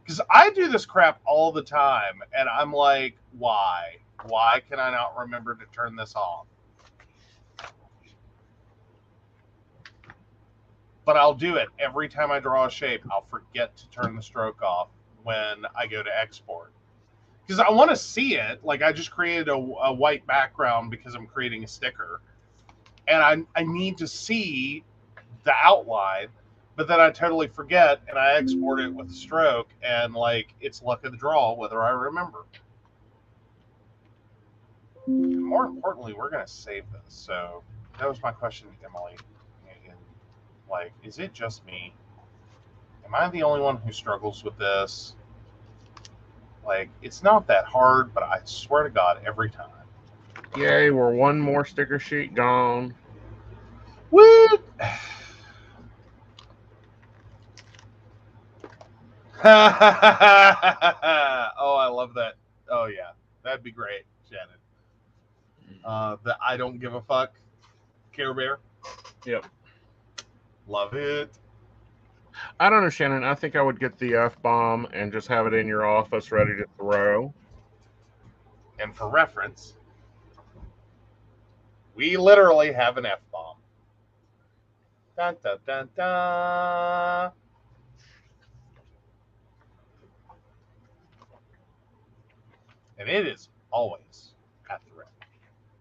Because I do this crap all the time, and I'm like, why? Why can I not remember to turn this off? But I'll do it every time I draw a shape. I'll forget to turn the stroke off when I go to export. Because I want to see it. Like, I just created a white background because I'm creating a sticker. And I need to see the outline, but then I totally forget and I export it with a stroke, and like it's luck of the draw whether I remember. And more importantly, we're gonna save this. So that was my question to Emily. And, like, is it just me? Am I the only one who struggles with this? Like, it's not that hard, but I swear to God, every time. Yay, we're one more sticker sheet gone. Woo! Oh, I love that. Oh yeah, that'd be great, Shannon. The I don't give a fuck Care Bear. Yep. Love it. I don't know, Shannon. I think I would get the F-bomb and just have it in your office ready to throw. And for reference, we literally have an F-bomb. Dun, dun, dun, dun. And it is always at the ready.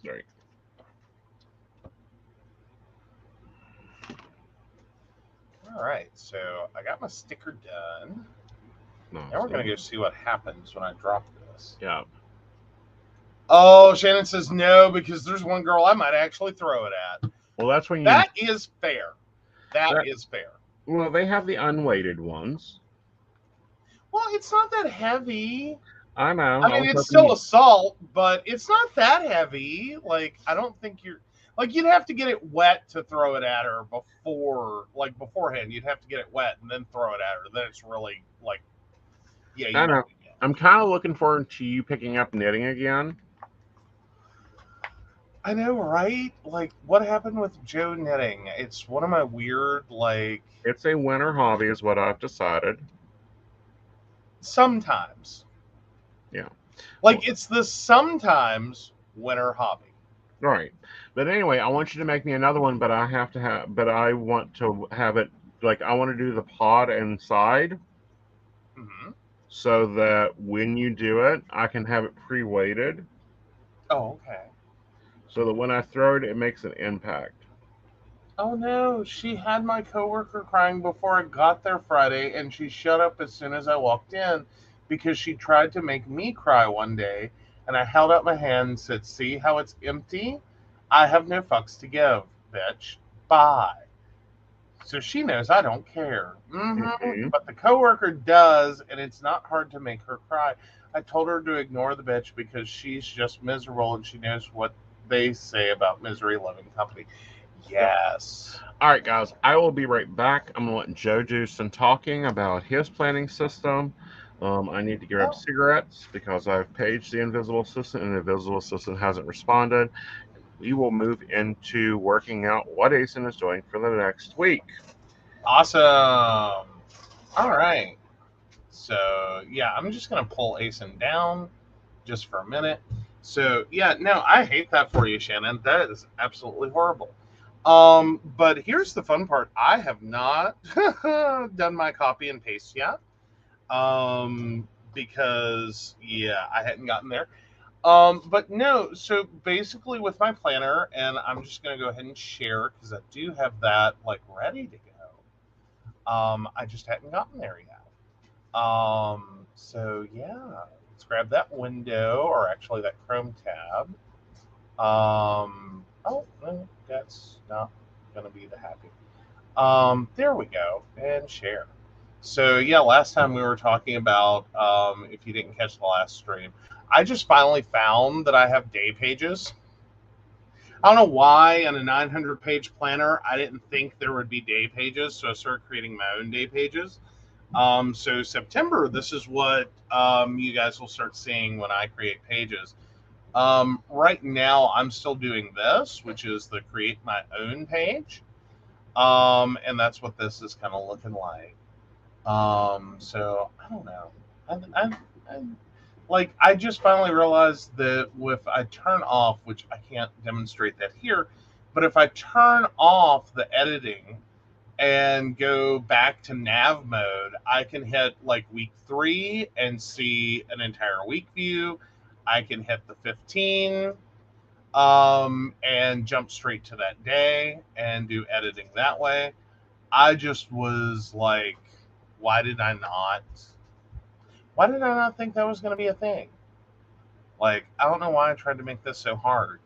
Right. All right, so I got my sticker done. No, Now we're going to go see what happens when I drop this. Yeah. Oh, Shannon says no because there's one girl I might actually throw it at. Well, that's when you... That is fair. That is fair. Well, they have the unweighted ones. Well, it's not that heavy. I know. I mean, it's still assault, but it's not that heavy. Like, I don't think you're... Like, you'd have to get it wet to throw it at her before... Like, beforehand, you'd have to get it wet and then throw it at her. Then it's really, like... Yeah, I know. I'm kind of looking forward to you picking up knitting again. I know, right? Like, what happened with Joe knitting? It's one of my weird, like... It's a winter hobby is what I've decided. Sometimes. Yeah. Like, it's the sometimes winter hobby. Right. But anyway, I want you to make me another one, but I want to have it, like, I want to do the pod inside. Mm-hmm. So that when you do it, I can have it pre-weighted. Oh, okay. so that when I throw it, it makes an impact. Oh no, she had my coworker crying before I got there Friday, and she shut up as soon as I walked in because she tried to make me cry one day. And I held out my hand and said, "See how it's empty? I have no fucks to give, bitch. Bye." So she knows I don't care. Hmm. But the coworker does, and it's not hard to make her cry. I told her to ignore the bitch because she's just miserable and she knows what they say about misery loving company. Yep. Yes. All right, guys, I will be right back. I'm going to let Joe do some talking about his planning system. I need to grab Oh, cigarettes because I've paged the invisible assistant and the invisible assistant hasn't responded. We will move into working out what Aeson is doing for the next week. awesome. All right. So, yeah, I'm just going to pull Asen down just for a minute. So, yeah, no, I hate that for you, Shannon. That is absolutely horrible. But here's the fun part. I have not done my copy and paste yet. Because yeah, I hadn't gotten there. But no, so basically with my planner, and I'm just gonna go ahead and share because I do have that like ready to go. I just hadn't gotten there yet. So yeah, let's grab that window, or actually that Chrome tab. Oh no, that's not gonna be the happy. There we go, and share. So yeah, last time we were talking about, if you didn't catch the last stream, I just finally found that I have day pages. I don't know why in a 900 page planner I didn't think there would be day pages, so I started creating my own day pages. So September, this is what you guys will start seeing when I create pages. Right now, I'm still doing this, which is the create my own page. And that's what this is kind of looking like. So I don't know. I like I just finally realized that if I turn off, which I can't demonstrate that here, but if I turn off the editing and go back to nav mode, I can hit like week 3 and see an entire week view. I can hit the 15 and jump straight to that day and do editing that way. I just was like, why did I not? Why did I not think that was going to be a thing? Like, I don't know why I tried to make this so hard.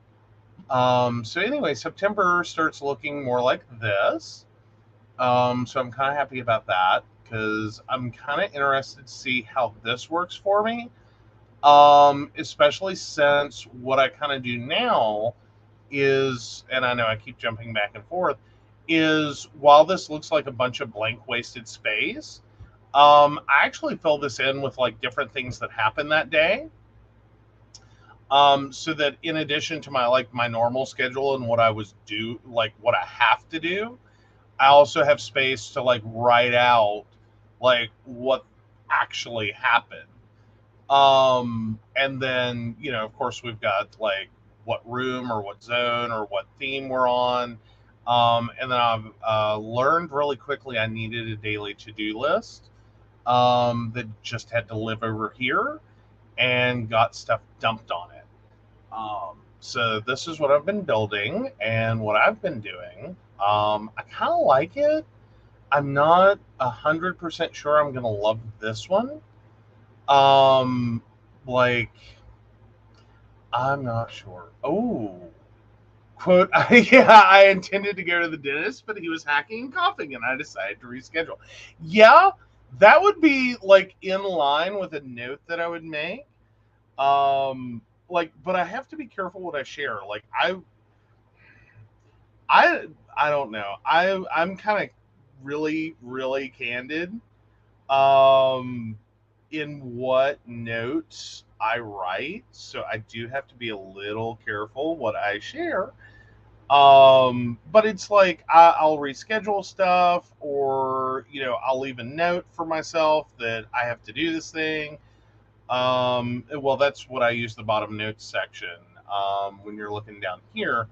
So anyway, September starts looking more like this. So I'm kind of happy about that because I'm kind of interested to see how this works for me. Especially since what I kind of do now is, and I know I keep jumping back and forth, is while this looks like a bunch of blank wasted space, I actually fill this in with like different things that happen that day. So that in addition to my normal schedule and what I was do like what I have to do, I also have space to like write out like what actually happened. And then, of course, we've got like what room or what zone or what theme we're on. And then I've learned really quickly I needed a daily to do list that just had to live over here and got stuff dumped on it. So this is what I've been building and what I've been doing. I kind of like it. I'm not 100% sure I'm gonna love this one. Um, like I'm not sure. Oh, quote. Yeah, I intended to go to the dentist, but he was hacking and coughing, and I decided to reschedule. Yeah, that would be like in line with a note that I would make. Um, but I have to be careful what I share. Like I, I don't know. I'm kind of really, really candid. Um, in what notes I write, so I do have to be a little careful what I share. But it's like I'll reschedule stuff, or I'll leave a note for myself that I have to do this thing. Well, that's what I use the bottom notes section. When you're looking down here,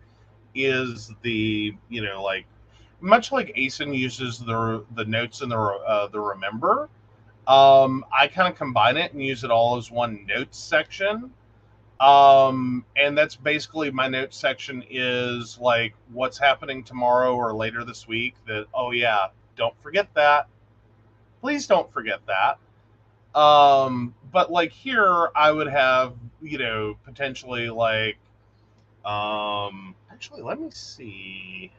is the like much like Asen uses the notes and the remember. I kind of combine it and use it all as one notes section. And that's basically my notes section is like what's happening tomorrow or later this week that, oh yeah, don't forget that. Please don't forget that. But like here I would have, potentially like, actually let me see.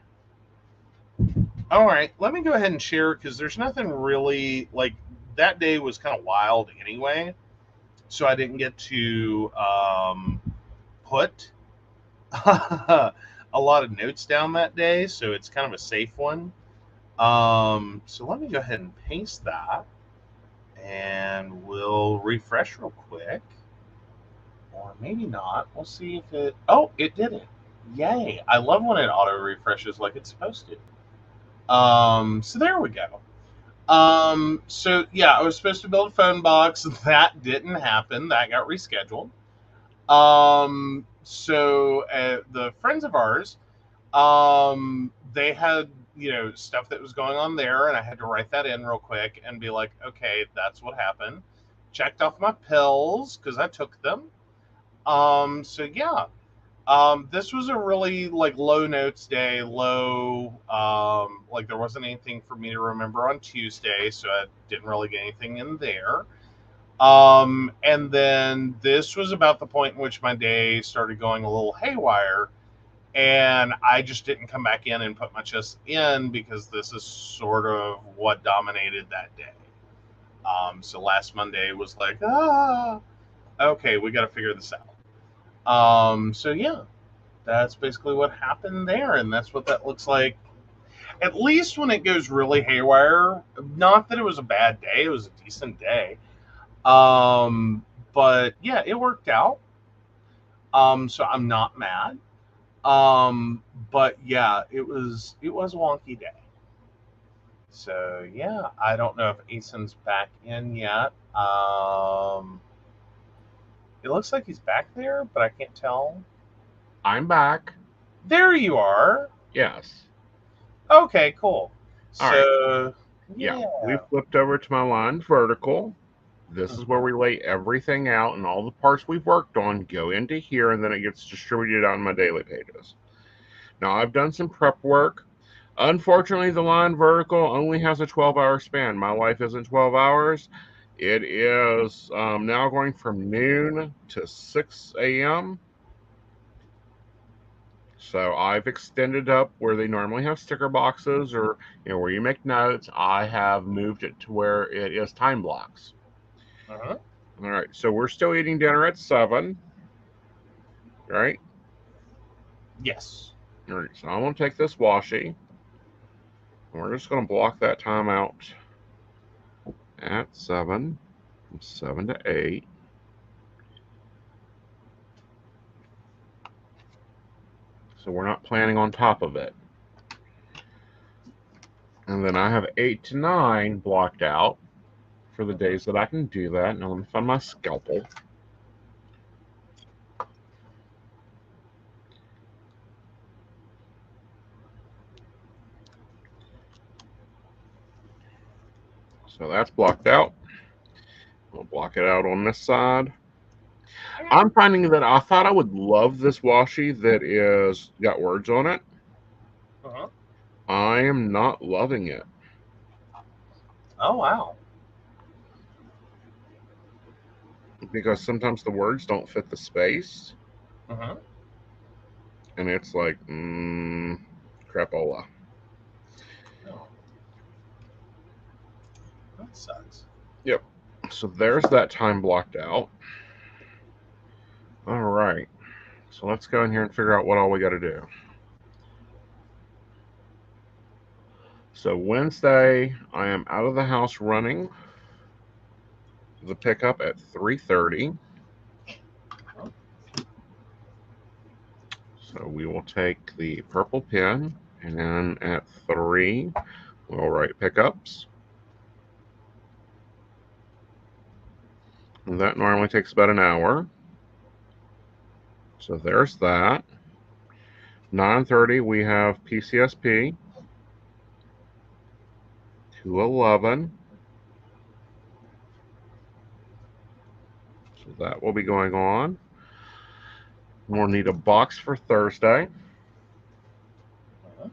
All right, let me go ahead and share because there's nothing really like that day was kind of wild anyway. So I didn't get to put a lot of notes down that day, so it's kind of a safe one. So let me go ahead and paste that, and we'll refresh real quick, or maybe not. We'll see if it. Oh, it did it! Yay! I love when it auto refreshes like it's supposed to. So there we go. So yeah, I was supposed to build a phone box. That didn't happen. That got rescheduled. So the friends of ours, they had, stuff that was going on there, and I had to write that in real quick and be like, okay, that's what happened. Checked off my pills because I took them. So yeah, this was a really like low notes day, low, like there wasn't anything for me to remember on Tuesday, so I didn't really get anything in there. And then this was about the point in which my day started going a little haywire, and I just didn't come back in and put my chest in because this is sort of what dominated that day. So last Monday was like, okay, we got to figure this out. So yeah, that's basically what happened there, and that's what that looks like. At least when it goes really haywire, not that it was a bad day, it was a decent day. But yeah, it worked out. So I'm not mad. But yeah, it was a wonky day. So yeah, I don't know if Aeson's back in yet. It looks like he's back there, but I can't tell. I'm back. There you are. Yes. Okay, cool. All right. So Yeah, yeah. we flipped over to my line vertical. This is where we lay everything out, and all the parts we've worked on go into here, and then it gets distributed on my daily pages. Now, I've done some prep work. Unfortunately, the line vertical only has a 12-hour span. My life isn't 12 hours. It is now going from noon to 6 a.m. So I've extended up where they normally have sticker boxes or where you make notes. I have moved it to where it is time blocks. Uh-huh. All right, so we're still eating dinner at 7, right? Yes. All right, so I'm going to take this washi, and we're just going to block that time out at 7, from 7 to 8. So we're not planning on top of it. And then I have 8 to 9 blocked out for the days that I can do that. Now let me find my scalpel. So that's blocked out. We'll block it out on this side. I'm finding that I thought I would love this washi that is got words on it. Uh-huh. I am not loving it. Oh wow. Because sometimes the words don't fit the space. Uh-huh. And it's like, crapola. Oh. That sucks. Yep. So there's that time blocked out. All right. So let's go in here and figure out what all we got to do. So Wednesday, I am out of the house running the pickup at 3:30. So we will take the purple pen, and then at 3, we'll write pickups. And that normally takes about an hour. So there's that. 9:30, we have PCSP. 2:11. So that will be going on. We'll need a box for Thursday. Let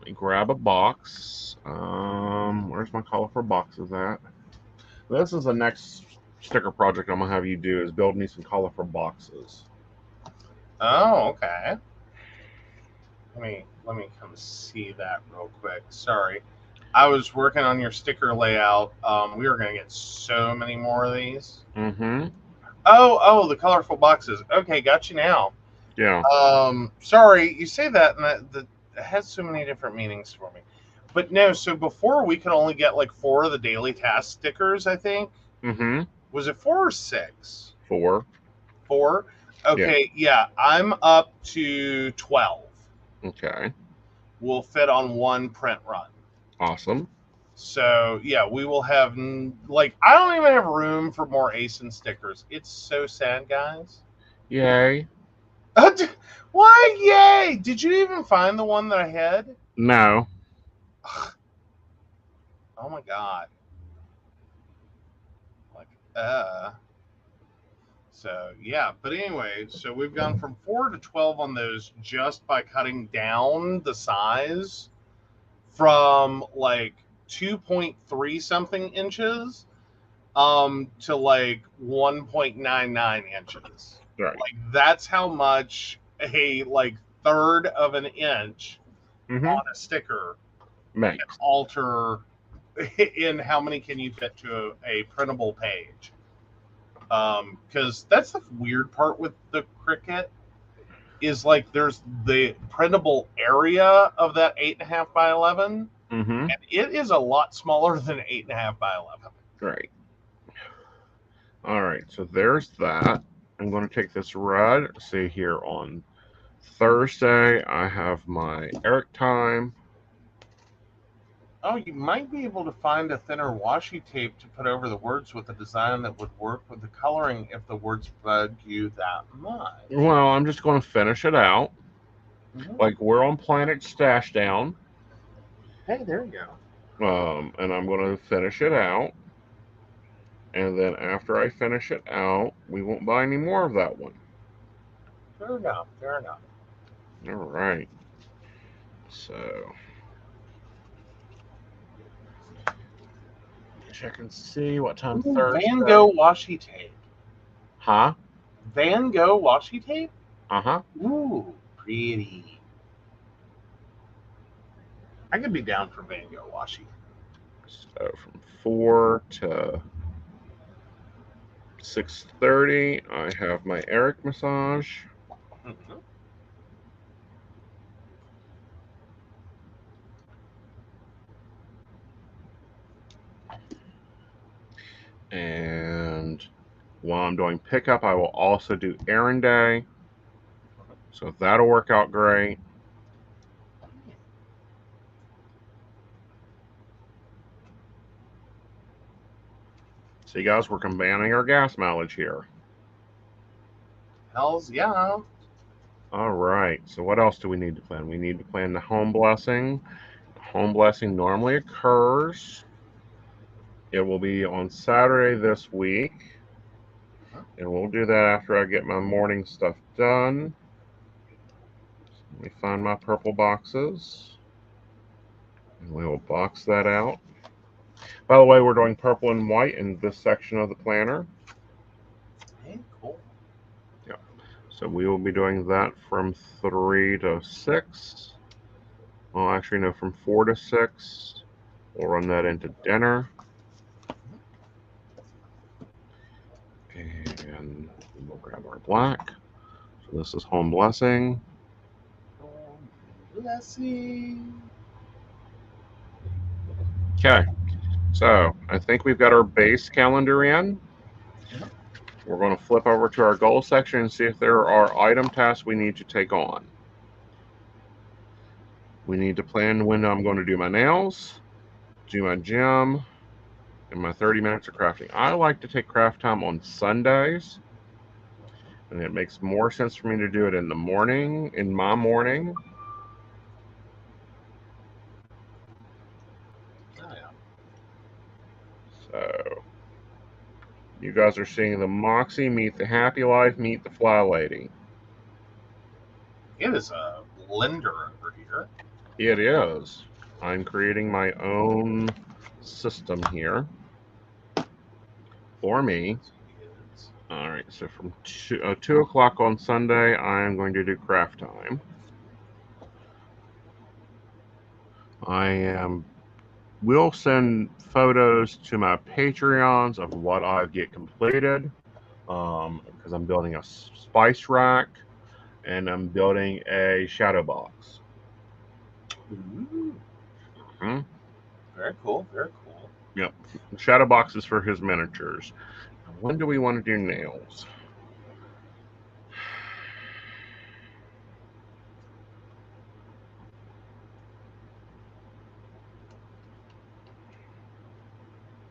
me grab a box. Where's my colorful boxes at? This is the next sticker project I'm gonna have you do, is build me some colorful boxes. Oh, okay. Let me come see that real quick. Sorry. I was working on your sticker layout. We were gonna get so many more of these. Mm-hmm. Oh, the colorful boxes. Okay, got you now. Yeah. Sorry, you say that, and that has so many different meanings for me. But no, so before we could only get like 4 of the daily task stickers, I think. Mm-hmm. Was it 4 or 6? 4. 4? Okay, yeah, I'm up to 12. Okay. Will fit on one print run. Awesome. So yeah, we will have like I don't even have room for more Aeson stickers. It's so sad, guys. Yay. Why yay? Did you even find the one that I had? No. Oh my god. Like so yeah, but anyway, so we've gone from 4 to 12 on those just by cutting down the size from like 2.3 something inches to like 1.99 inches. Right. Like that's how much a like third of an inch Mm-hmm. on a sticker Makes. can alter in how many can you fit to a printable page. Because that's the weird part with the Cricut is like there's the printable area of that 8.5 by 11, Mm-hmm. and it is a lot smaller than 8.5 by 11. Right. All right, so there's that. I'm going to take this red. See here on Thursday, I have my Eric time. Oh, you might be able to find a thinner washi tape to put over the words with a design that would work with the coloring if the words bug you that much. Well, I'm just going to finish it out. Mm-hmm. Like we're on Planet Stash Down. Hey, there you go. And I'm going to finish it out. And then after I finish it out, we won't buy any more of that one. Fair enough. Fair enough. All right. So check and see what time Ooh, Thursday. Van Gogh washi tape. Huh? Van Gogh washi tape? Uh-huh. Ooh, pretty. I could be down for Van Gogh washi. So from 4 to 6:30, I have my Eric massage. Mm-hmm. And while I'm doing pickup, I will also do errand day. So that'll work out great. See, guys, we're combining our gas mileage here. Hells yeah. All right. So what else do we need to plan? We need to plan the home blessing. Home blessing normally occurs. It will be on Saturday this week. And we'll do that after I get my morning stuff done. Let me find my purple boxes. And we will box that out. By the way, we're doing purple and white in this section of the planner. Hey, cool. Yeah. So we will be doing that from 3 to 6. Well, actually, no, from 4 to 6. We'll run that into dinner. And we'll grab our black. So this is home blessing. Blessing. Okay. So I think we've got our base calendar in. We're going to flip over to our goal section and see if there are item tasks we need to take on. We need to plan when I'm going to do my nails, do my gym, and my 30 minutes of crafting. I like to take craft time on Sundays, and it makes more sense for me to do it in the morning, in my morning. Oh, yeah. So you guys are seeing the Moxie meet the Happy Life meet the Fly Lady. It is a blender over here. It is. I'm creating my own system here for me. All right, so from 2 o'clock on Sunday, I'm going to do craft time. Will send photos to my Patreons of what I get completed, because I'm building a spice rack and I'm building a shadow box. Ooh. Mm-hmm. Very cool. Very cool. Yep, shadow box is for his miniatures. When do we want to do nails?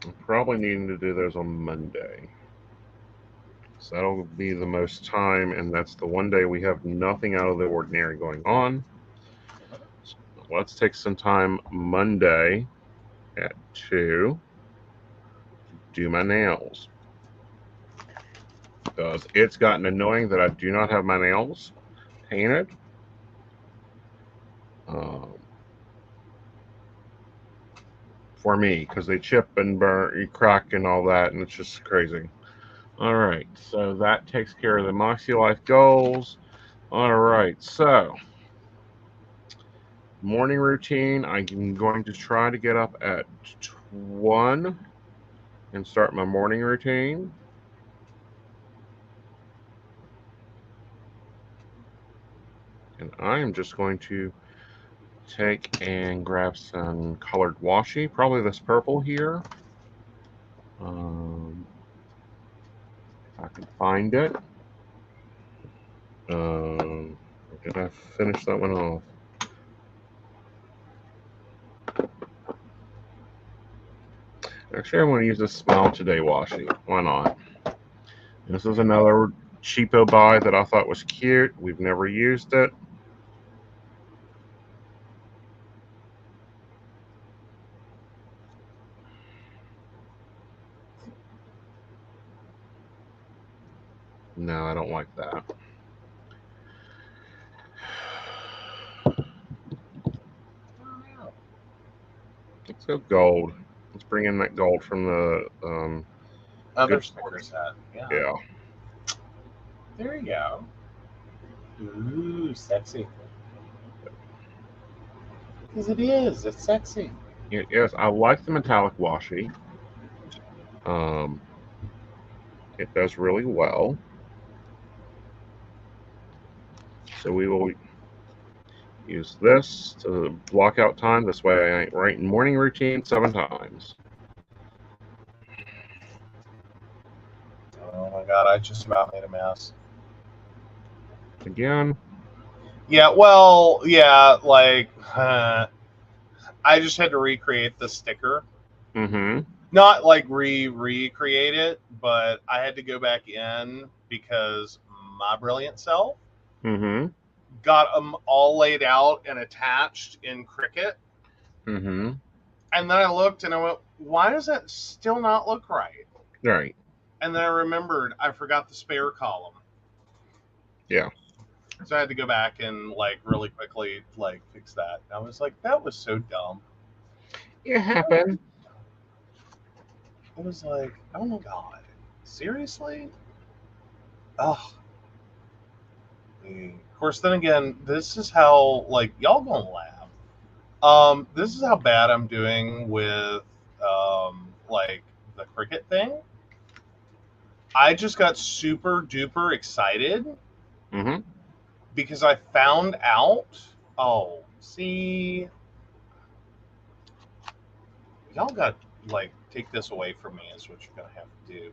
I'm probably needing to do those on Monday. So that'll be the most time, and that's the one day we have nothing out of the ordinary going on. So let's take some time Monday at 2 to do my nails. Because it's gotten annoying that I do not have my nails painted. For me, because they chip and burn, you crack and all that, and it's just crazy. All right, so that takes care of the Moxie Life goals. All right, so morning routine. I'm going to try to get up at 1 and start my morning routine. And I am just going to take and grab some colored washi, probably this purple here. If I can find it. Did I finish that one off? Actually, I want to use this Smile Today washi. Why not? This is another cheapo buy that I thought was cute. We've never used it. No, I don't like that. Let's go gold. Let's bring in that gold from the Other sticker set. Yeah. There you go. Ooh, sexy. Because it is. It's sexy. Yes, I like the metallic washi. It does really well. So we will use this to block out time. This way I ain't writing morning routine 7 times. Oh my god, I just about made a mess. Again? Yeah, well, yeah, like, I just had to recreate the sticker. Mm-hmm. Not like recreate it, but I had to go back in because my brilliant self got them all laid out and attached in Cricut. Mm-hmm. And then I looked and I went, why does that still not look right? Right. And then I remembered I forgot the spare column. Yeah. So I had to go back and like really quickly like fix that. I was like, that was so dumb. It happened. It was like, oh my god, seriously? Ugh. Of course, then again, this is how like y'all gonna laugh. This is how bad I'm doing with like the Cricut thing. I just got super duper excited because I found out. Oh, see, y'all got like take this away from me is what you're gonna have to do.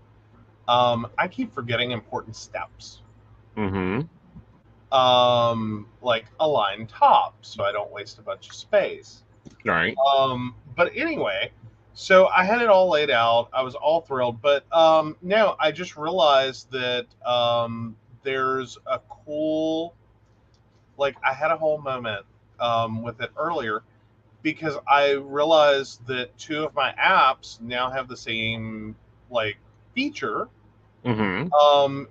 I keep forgetting important steps. Like align top so I don't waste a bunch of space. Right. But anyway, so I had it all laid out. I was all thrilled, but no, I just realized that there's a cool, like I had a whole moment with it earlier because I realized that 2 of my apps now have the same like feature, in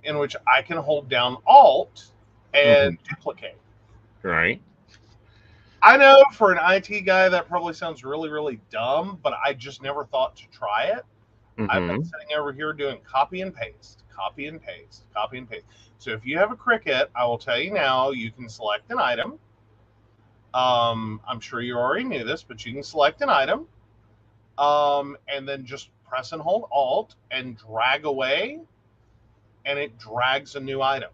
which I can hold down Alt and duplicate. Right. I know for an IT guy that probably sounds really, really dumb, but I just never thought to try it. I've been Mm-hmm. sitting over here doing copy and paste, copy and paste, copy and paste. So if you have a Cricut, I will tell you now, you can select an item. I'm sure you already knew this, but you can select an item, and then just press and hold Alt and drag away, and it drags a new item.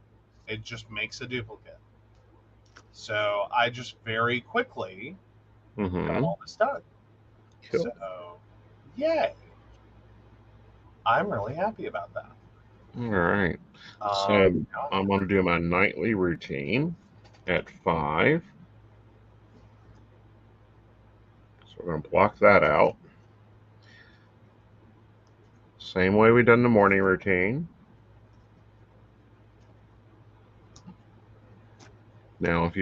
It just makes a duplicate. So I just very quickly got Mm-hmm. all this done. Cool. So, yay. I'm really happy about that. All right. So Um, I'm going to do my nightly routine at 5. So we're going to block that out. Same way we done the morning routine. Now, if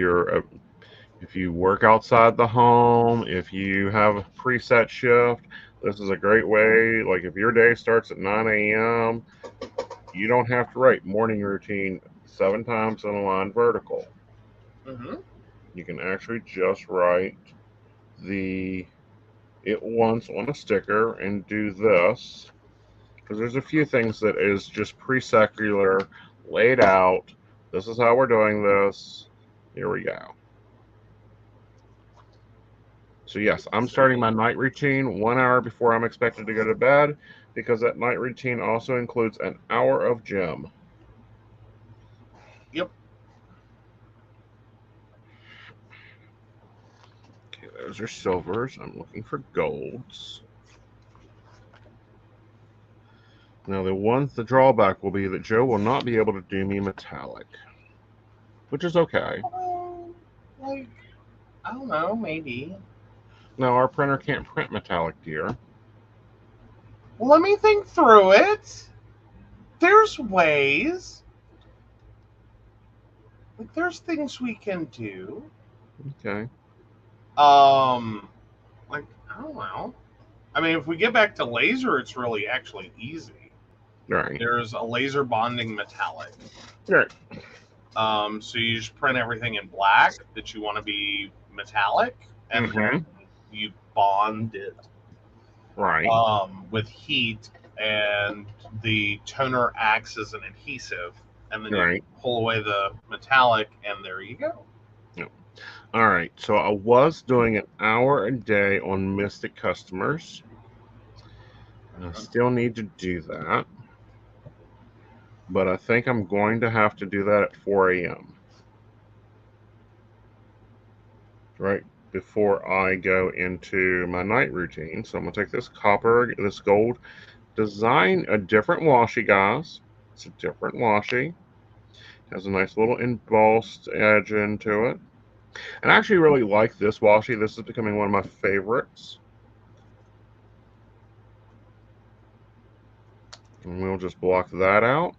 you work outside the home, if you have a preset shift, this is a great way. Like if your day starts at 9 a.m., you don't have to write morning routine 7 times in a line vertical. mm-hmm. You can actually just write it once on a sticker and do this. Because there's a few things that is just pre-secular, laid out. This is how we're doing this. Here we go. So yes, I'm starting my night routine 1 hour before I'm expected to go to bed, because that night routine also includes an hour of gym. Yep. Okay, those are silvers. I'm looking for golds. Now the drawback will be that Joe will not be able to do me metallic, which is okay. Like, I don't know, maybe. Now our printer can't print metallic, dear. Let me think through it. There's ways. Like, there's things we can do. Okay. Like, I don't know. I mean, if we get back to laser, it's really actually easy. Right. There's a laser bonding metallic. Right. So you just print everything in black that you want to be metallic, and then you bond it Right. with heat, and the toner acts as an adhesive, and then you pull away the metallic, and there you go. Yep. All right. So I was doing an hour a day on Mystic customers. I still need to do that, but I think I'm going to have to do that at 4 a.m. right before I go into my night routine. So I'm going to take this gold, design a different washi, guys. It's a different washi. Has a nice little embossed edge into it. And I actually really like this washi. This is becoming one of my favorites. And we'll just block that out.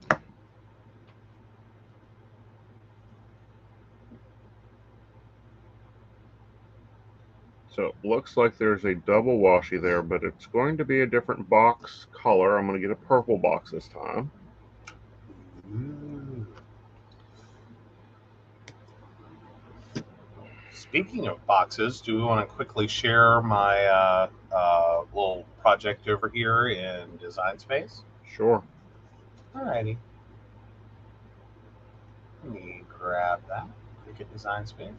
So it looks like there's a double washi there, but it's going to be a different box color. I'm going to get a purple box this time. Speaking of boxes, do we want to quickly share my little project over here in Design Space? Sure. Alrighty. Let me grab that. Cricut Design Space.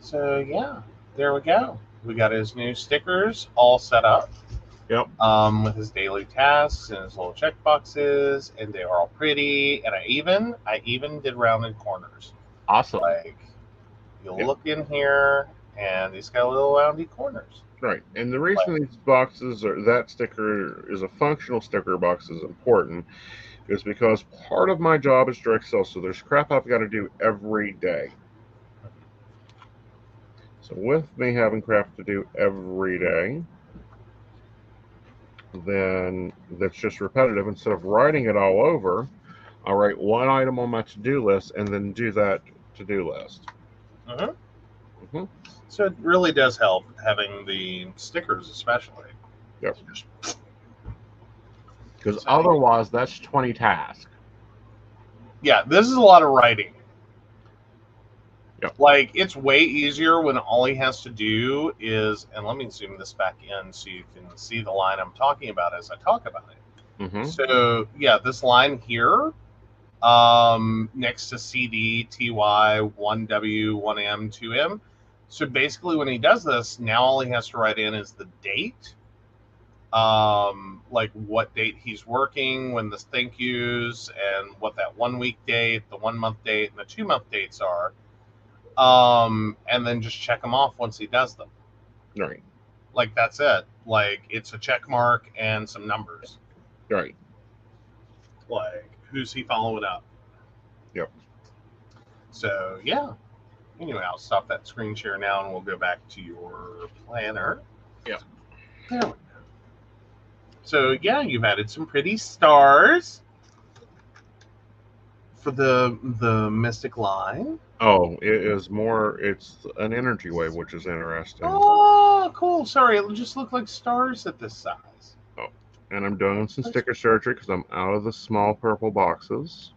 So yeah, there we go. We got his new stickers all set up. Yep. With his daily tasks and his little check boxes, and they are all pretty. And I even did rounded corners. Awesome. Like, you'll look in here, and these got little roundy corners. Right. And the reason these boxes that sticker is a functional sticker box is important is because part of my job is direct sales, so there's crap I've got to do every day. So with me having crap to do every day, then that's just repetitive. Instead of writing it all over, I'll write one item on my to-do list and then do that to-do list. So it really does help having the stickers, especially. Yep. Because otherwise, that's 20 tasks. Yeah, this is a lot of writing. Like, it's way easier when all he has to do is, and let me zoom this back in so you can see the line I'm talking about as I talk about it. Mm-hmm. So, yeah, this line here, next to CD, TY, 1W, 1M, 2M. So basically, when he does this, now all he has to write in is the date, like what date he's working, when the thank yous, and what that 1 week date, the 1 month date, and the 2 month dates are. And then just check them off once he does them. Right. Like, that's it. Like, it's a check mark and some numbers. Right. Like, who's he following up? Yep. So, yeah. Anyway, I'll stop that screen share now and we'll go back to your planner. Yep. There we go. So, yeah, you've added some pretty stars for the mystic line. Oh, it is more, it's an energy wave, which is interesting. Oh, cool. Sorry, it just looked like stars at this size. Oh, and I'm doing some sticker surgery because I'm out of the small purple boxes.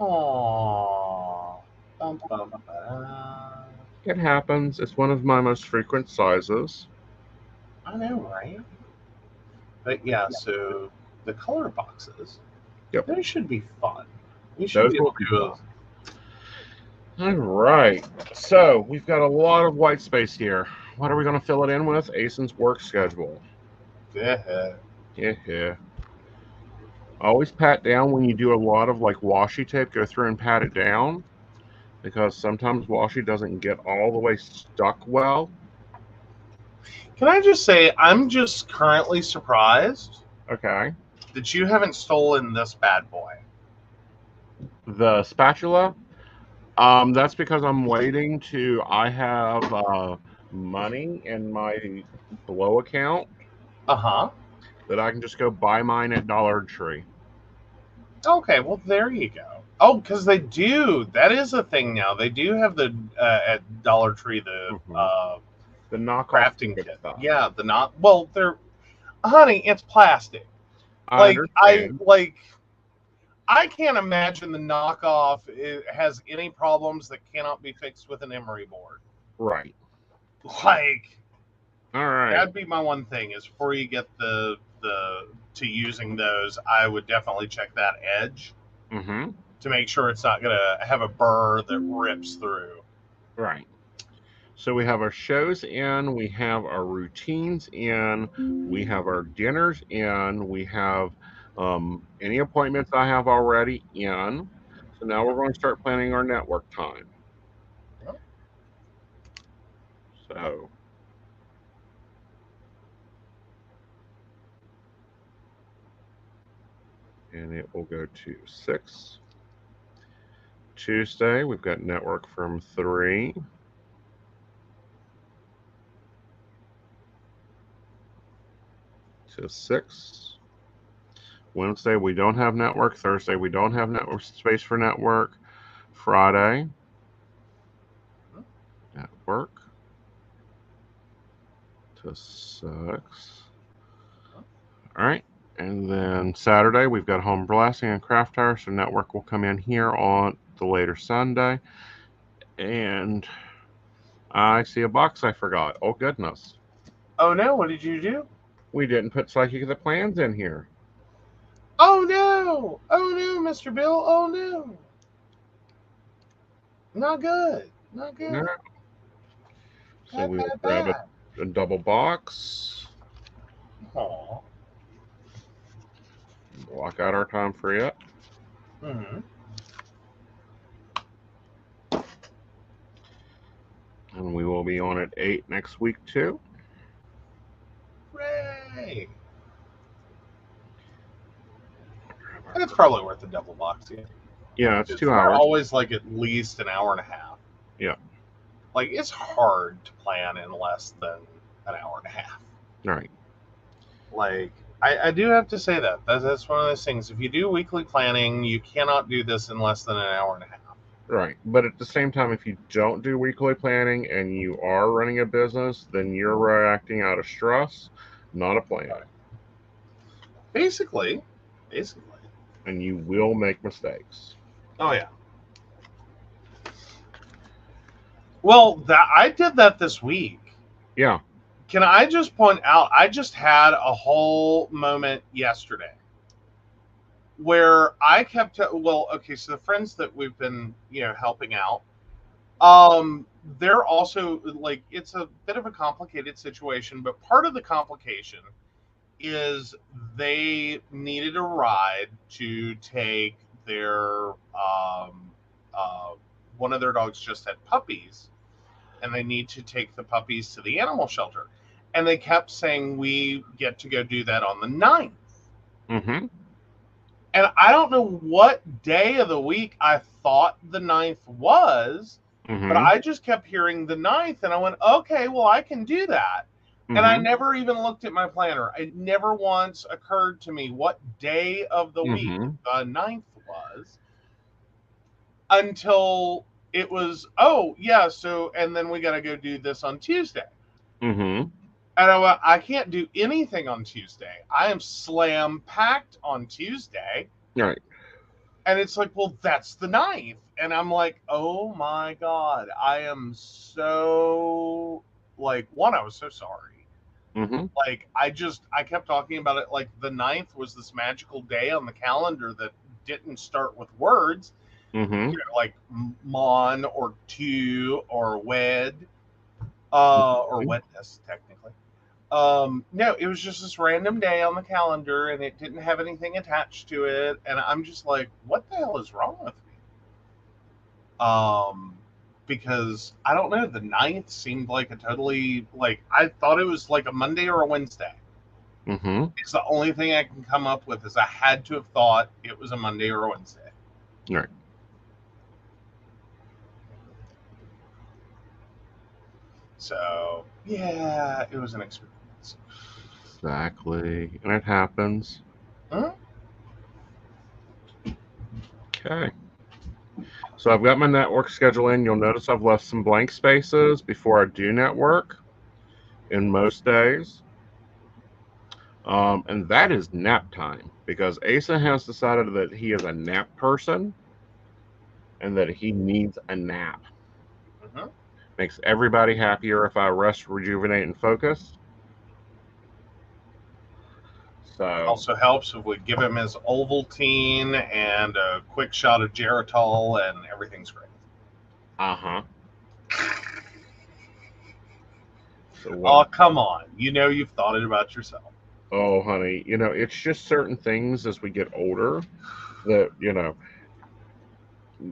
Aww. It happens. It's one of my most frequent sizes. I know, right? But yeah, so the color boxes, yep, they should be fun. We should be able to do those. All right. So we've got a lot of white space here. What are we going to fill it in with? Aeson's work schedule. Yeah. Yeah. Always pat down when you do a lot of like washi tape. Go through and pat it down because sometimes washi doesn't get all the way stuck well. Can I just say, I'm just currently surprised. Okay. That you haven't stolen this bad boy. The spatula? That's because I'm waiting to. I have money in my Blow account. That I can just go buy mine at Dollar Tree. Okay, well there you go. Oh, because they do. That is a thing now. They do have the at Dollar Tree the knockoff crafting kit. Yeah, the not. Well, they're, honey, it's plastic. I can't imagine the knockoff has any problems that cannot be fixed with an emery board. Right. Like, all right. That'd be my one thing is before you get to using those, I would definitely check that edge to make sure it's not going to have a burr that rips through. Right. So we have our shows in, we have our routines in, we have our dinners in, we have any appointments I have already in. So now we're going to start planning our network time. Yep. So and it will go to 6. Tuesday, we've got network from 3. To 6. Wednesday, we don't have network. Thursday, we don't have network space for network. Friday, network to 6. All right. And then Saturday, we've got home blasting and craft hour, so network will come in here on the later Sunday. And I see a box I forgot. Oh, goodness. Oh, no. What did you do? We didn't put Psychic of the Plans in here. Oh, no. Oh, no, Mr. Bill. Oh, no. Not good. Not good. No. So we will grab a double box. Aww. Block out our time for it. And we will be on at 8 next week, too. Hooray! And it's probably worth the double box, yeah. Yeah, it's 2 hours. Always like at least an hour and a half. Yeah. Like, it's hard to plan in less than an hour and a half. Right. Like, I do have to say that's one of those things. If you do weekly planning, you cannot do this in less than an hour and a half. Right. But at the same time, if you don't do weekly planning and you are running a business, then you're reacting out of stress, not a plan. Basically. And you will make mistakes. Oh, yeah. Well, that I did that this week. Yeah. Can I just point out, I just had a whole moment yesterday where I kept, well, okay, so the friends that we've been, helping out, they're also like, it's a bit of a complicated situation, but part of the complication is they needed a ride to take their, uh, one of their dogs just had puppies, and they need to take the puppies to the animal shelter. And they kept saying, we get to go do that on the 9th. Mm-hmm. And I don't know what day of the week I thought the 9th was, but Mm-hmm. I just kept hearing the 9th, and I went, okay, well, I can do that. And I Mm-hmm. never even looked at my planner. It never once occurred to me what day of the week Mm-hmm. the 9th was until it was, oh, yeah, so, and then we got to go do this on Tuesday. Mm-hmm. And I went, I can't do anything on Tuesday. I am slam packed on Tuesday. Right. And it's like, well, that's the 9th. And I'm like, oh my God, I am so, like, one, I was so sorry. Mm-hmm. Like, I kept talking about it like the 9th was this magical day on the calendar that didn't start with words, Mm-hmm. like mon or two or wed, or wetness, technically. No, it was just this random day on the calendar, and it didn't have anything attached to it. And I'm just like, what the hell is wrong with me? Because I don't know, the 9th seemed like a totally, like, I thought it was like a Monday or a Wednesday. Mm-hmm. It's the only thing I can come up with is I had to have thought it was a Monday or a Wednesday. Right. So yeah, it was an experience. Exactly. And it happens. Huh? Okay. So I've got my network schedule in. You'll notice I've left some blank spaces before I do network in most days. And that is nap time because Asa has decided that he is a nap person and that he needs a nap. Mm-hmm. Makes everybody happier if I rest, rejuvenate, and focus. So, Also helps if we give him his Ovaltine and a quick shot of Geritol, and everything's great. uh-huh. So, Oh, come on. You know you've thought it about yourself. oh, honey, it's just certain things as we get older that,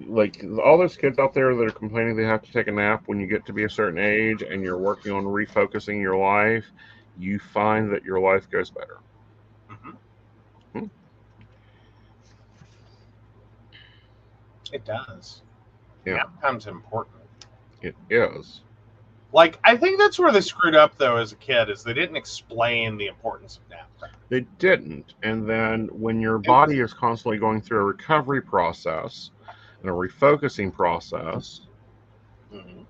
like all those kids out there that are complaining they have to take a nap when you get to be a certain age and you're working on refocusing your life, you find that your life goes better. Mm-hmm. Hmm. It does. Yeah, Nap time's important. it is. Like, I think that's where they screwed up, though, as a kid, is they didn't explain the importance of nap time. They didn't. And then when your It was, body is constantly going through a recovery process and a refocusing process, mm-hmm.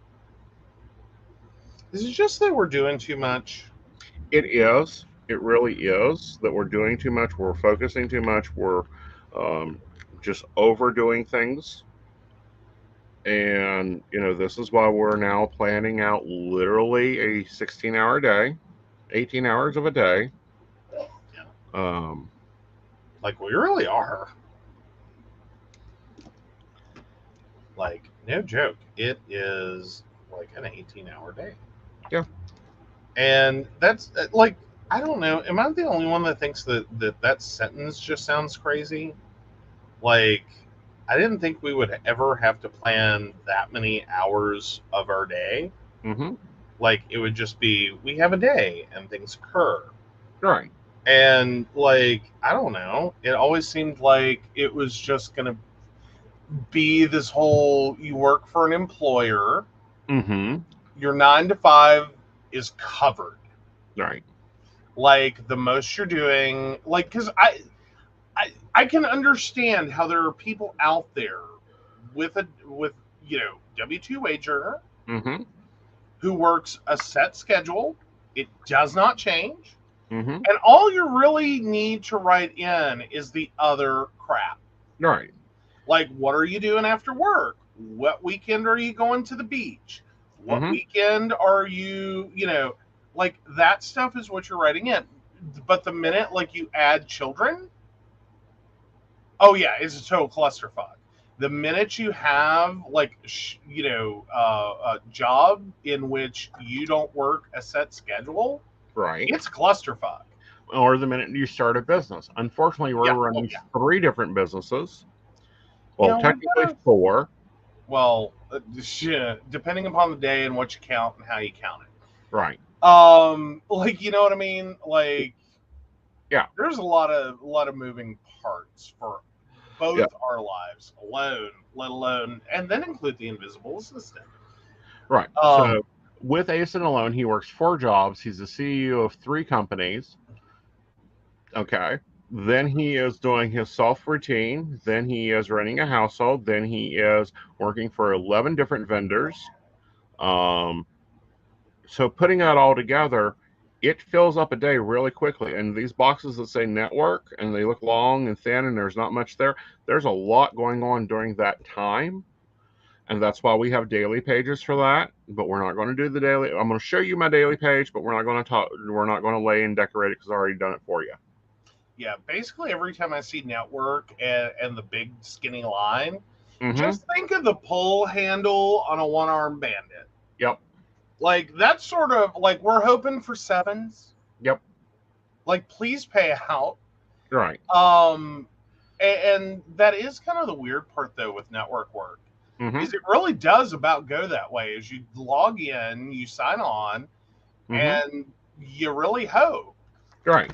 Is it just that we're doing too much? it is. It really is that we're doing too much. We're focusing too much. We're um, just overdoing things. And, this is why we're now planning out literally a 16-hour day, 18 hours of a day. Yeah. Um, Like, we really are. Like, no joke. It is like an 18-hour day. yeah. And that's, like, I don't know. Am I the only one that thinks that sentence just sounds crazy? Like, I didn't think we would ever have to plan that many hours of our day. Mm-hmm. Like, it would just be, we have a day and things occur. Right. And, like, I don't know. It always seemed like it was just going to be this whole, you work for an employer, Mm-hmm. your 9 to 5 is covered. Right. Like, the most you're doing, like, because I can understand how there are people out there with W-2 wage earner Mm-hmm. who works a set schedule. It does not change. Mm-hmm. And all you really need to write in is the other crap. Right. Like, what are you doing after work? What weekend are you going to the beach? What weekend are you, like that stuff is what you're writing in. But the minute like you add children, oh yeah, it's a total clusterfuck. The minute you have like a job in which you don't work a set schedule, Right. it's clusterfuck. Or the minute you start a business. Unfortunately, we're running 3 different businesses. Well, technically 4. Well, depending upon the day and what you count and how you count it. Right. Like, you know what I mean? Like, yeah, there's a lot of moving parts for both our lives alone, let alone, and then include the invisible assistant. Right. So with Aeson alone, he works 4 jobs. He's the CEO of 3 companies. Okay. Then he is doing his self routine. Then he is running a household. Then he is working for 11 different vendors. So putting that all together, it fills up a day really quickly. And these boxes that say network and they look long and thin and there's not much there, there's a lot going on during that time. And that's why we have daily pages for that. But we're not going to do the daily. I'm going to show you my daily page, but we're not going to talk. We're not going to lay and decorate it because I've already done it for you. Yeah, basically every time I see network and the big skinny line, just think of the pull handle on a one-armed bandit. Yep. Like, that's sort of like we're hoping for 7s. Yep. Like, please pay out. Right. And that is kind of the weird part though with network work. Is it really does about go that way. As you log in, you sign on, and you really hope. Right.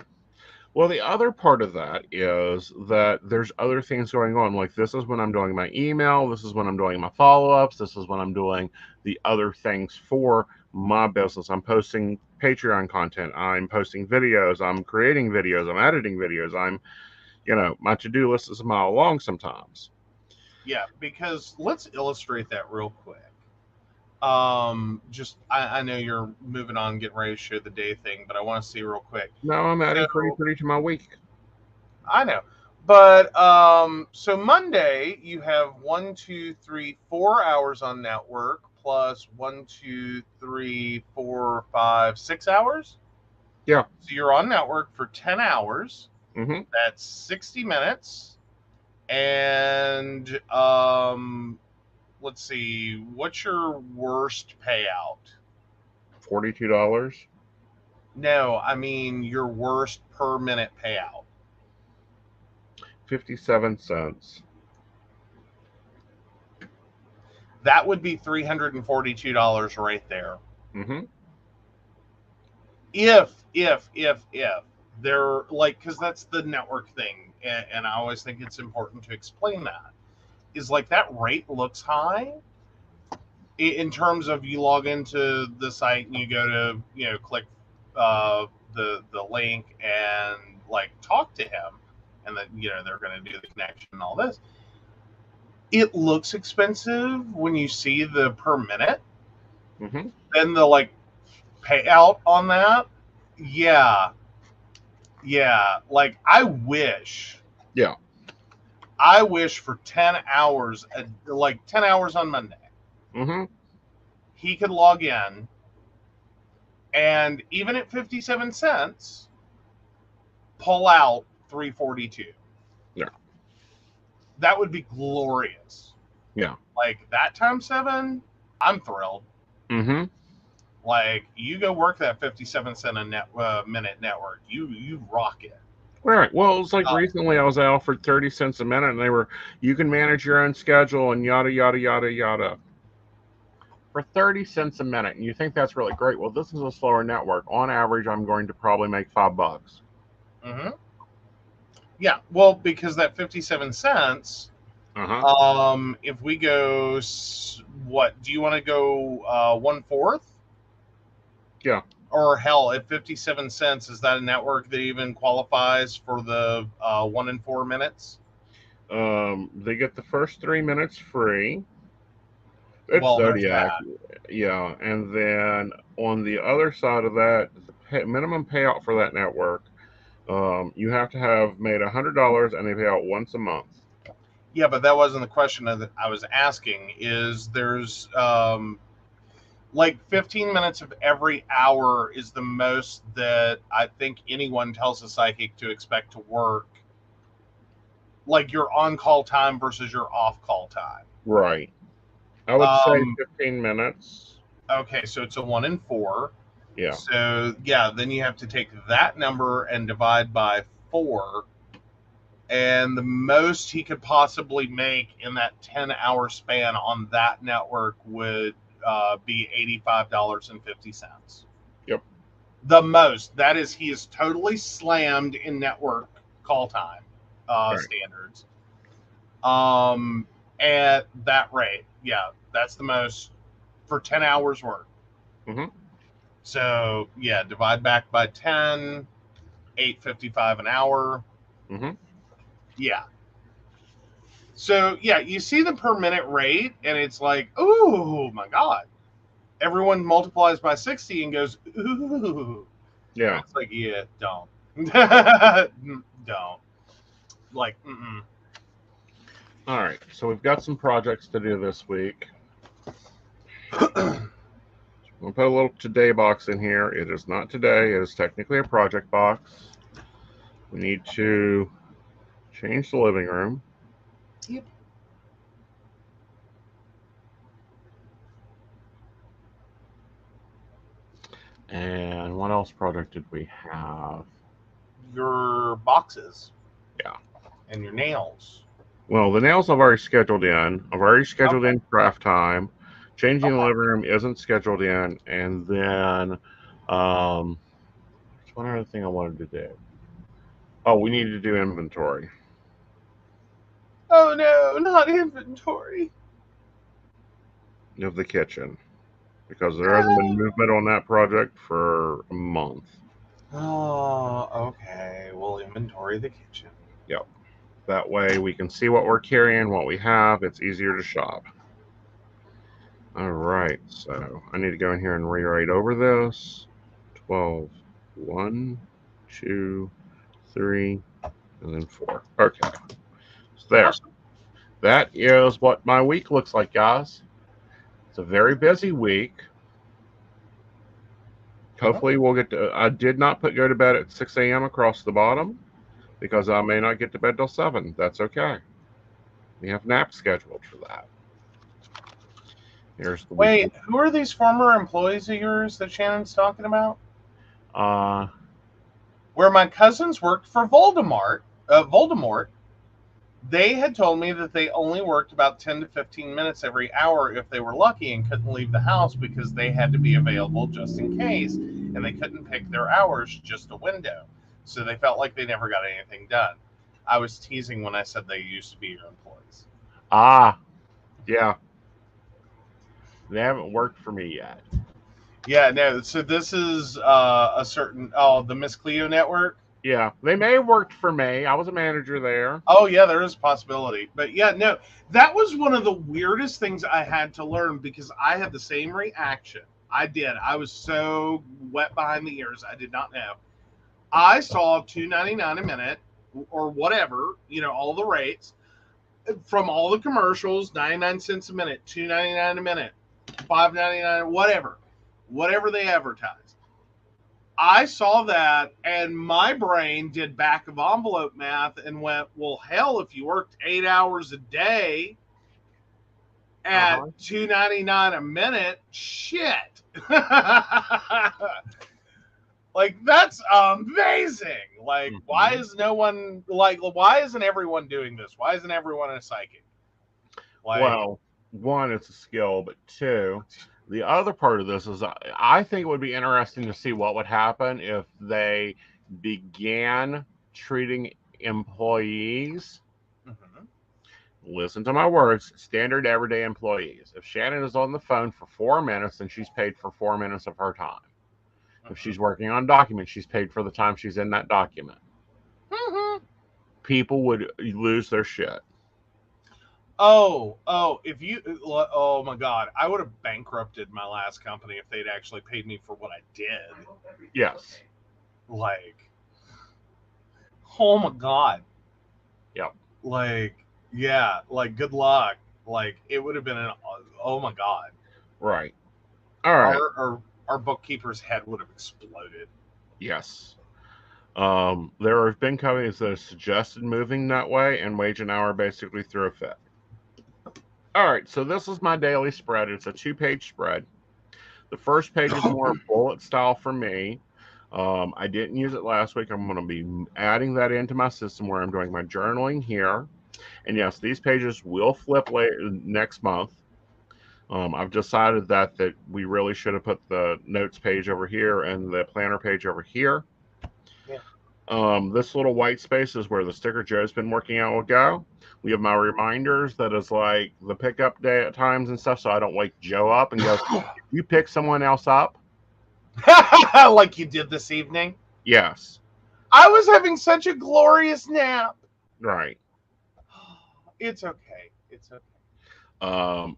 Well, the other part of that is that there's other things going on. Like, this is when I'm doing my email. This is when I'm doing my follow-ups. This is when I'm doing the other things for my business. I'm posting Patreon content. I'm posting videos. I'm creating videos. I'm editing videos. My to-do list is a mile long sometimes. Yeah, because let's illustrate that real quick. I know you're moving on, getting ready to show the day thing, but I want to see real quick. No, I'm adding pretty to my week. I know, but so Monday you have 1, 2, 3, 4 hours on network plus 1, 2, 3, 4, 5, 6 hours. Yeah. So you're on network for 10 hours. That's 60 minutes, and let's see, what's your worst payout? $42. No, I mean your worst per minute payout. 57 cents. That would be $342 right there. If they're like, because that's the network thing, and I always think it's important to explain that, is like that rate looks high in terms of you log into the site and you go to click the link and like talk to him, and then they're going to do the connection and all this. It looks expensive when you see the per minute. Then the like payout on that, yeah, like I wish for 10 hours, like 10 hours on Monday, he could log in, and even at 57 cents pull out 342. Yeah, that would be glorious. Yeah, like that times 7, I'm thrilled. Like, you go work that 57 cent a minute network. You rock it. Right. Well, it's like recently I was offered 30 cents a minute, and you can manage your own schedule and yada, yada, yada, yada. For 30 cents a minute, and you think that's really great. Well, this is a slower network. On average, I'm going to probably make $5. Yeah, well, because that 57 cents, if we go, what, do you want to go 1/4? Yeah. Or hell, at 57 cents, is that a network that even qualifies for the 1 in 4 minutes? They get the first 3 minutes free. It's Zodiac. Yeah, and then on the other side of that, the minimum payout for that network, you have to have made $100, and they pay out once a month. Yeah, but that wasn't the question that I was asking. Is there's Like 15 minutes of every hour is the most that I think anyone tells a psychic to expect to work. Like your on-call time versus your off-call time. Right. I would say Um, 15 minutes. okay, so it's a 1 in 4. Yeah. So yeah, then you have to take that number and divide by 4, and the most he could possibly make in that 10-hour span on that network would be $85.50. Yep. The most. That is, he is totally slammed in network call time Right. standards. At that rate, yeah, that's the most for 10 hours work. Mm-hmm. So yeah, divide back by 10, 8.55 an hour. Mm-hmm. Yeah. So yeah, you see the per minute rate, and it's like, oh my god. Everyone multiplies by 60 and goes, ooh. Yeah. It's like, yeah, don't. Don't. Like, mm-mm. All right. So we've got some projects to do this week. We'll put a little today box in here. It is not today. It is technically a project box. We need to change the living room. Yep. And what else project did we have? Your boxes. Yeah. And your nails. Well, the nails I've already scheduled in. I've already scheduled Okay. in craft time. Changing the Okay. living room isn't scheduled in. And then there's one other thing I wanted to do. Oh, we need to do inventory Oh no, not inventory. of the kitchen because there hasn't been movement on that project for a month. Oh, okay. We'll inventory the kitchen. Yep. That way we can see what we're carrying, what we have. It's easier to shop. All right. So I need to go in here and rewrite over this. 12, 1, 2, 3, and then 4. Okay. So there. Awesome. That is what my week looks like, guys. It's a very busy week. Hopefully we'll get to, I did not go to bed at 6 a.m. across the bottom because I may not get to bed till 7. That's okay. We have naps scheduled for that. Here's the weekly. Wait, who are these former employees of yours that Shannon's talking about? Uh, Where my cousins worked for Voldemort, they had told me that they only worked about 10 to 15 minutes every hour if they were lucky and couldn't leave the house because they had to be available just in case, and they couldn't pick their hours, just a window. So they felt like they never got anything done. I was teasing when I said they used to be your employees. yeah. They haven't worked for me yet. Yeah, no. So this is a certain the Miss Cleo network. Yeah, they may have worked for me. I was a manager there. Oh yeah, there is a possibility. But yeah, no, that was one of the weirdest things I had to learn because I had the same reaction. I did. I was so wet behind the ears. I did not know. I saw $2.99 a minute or whatever, all the rates from all the commercials, 99 cents a minute, $2.99 a minute, $5.99, whatever they advertise. I saw that and my brain did back of envelope math and went, well, hell, if you worked 8 hours a day at $2.99 a minute, shit. Like, that's amazing. Like, why is no one, like, why isn't everyone doing this? Why isn't everyone a psychic? Like, well, one, it's a skill, but two, the other part of this is I think it would be interesting to see what would happen if they began treating employees, listen to my words, standard everyday employees. If Shannon is on the phone for 4 minutes, then she's paid for 4 minutes of her time. If she's working on documents, she's paid for the time she's in that document. People would lose their shit. Oh, my God. I would have bankrupted my last company if they'd actually paid me for what I did. Yes. Like, oh my God. Yep. Like, yeah, like, good luck. Like, it would have been oh my God. Right. All right. Our bookkeeper's head would have exploded. Yes. There have been companies that have suggested moving that way, and Wage and Hour basically threw a fit. All right, so this is my daily spread. It's a 2-page spread. The first page is more bullet style for me. I didn't use it last week. I'm going to be adding that into my system where I'm doing my journaling here. And yes, these pages will flip later next month. I've decided that we really should have put the notes page over here and the planner page over here. Yeah. This little white space is where the sticker Joe's been working out will go. We have my reminders that is like the pickup day at times and stuff, so I don't wake Joe up and go, you pick someone else up? Like you did this evening? Yes. I was having such a glorious nap. Right. It's okay. It's okay.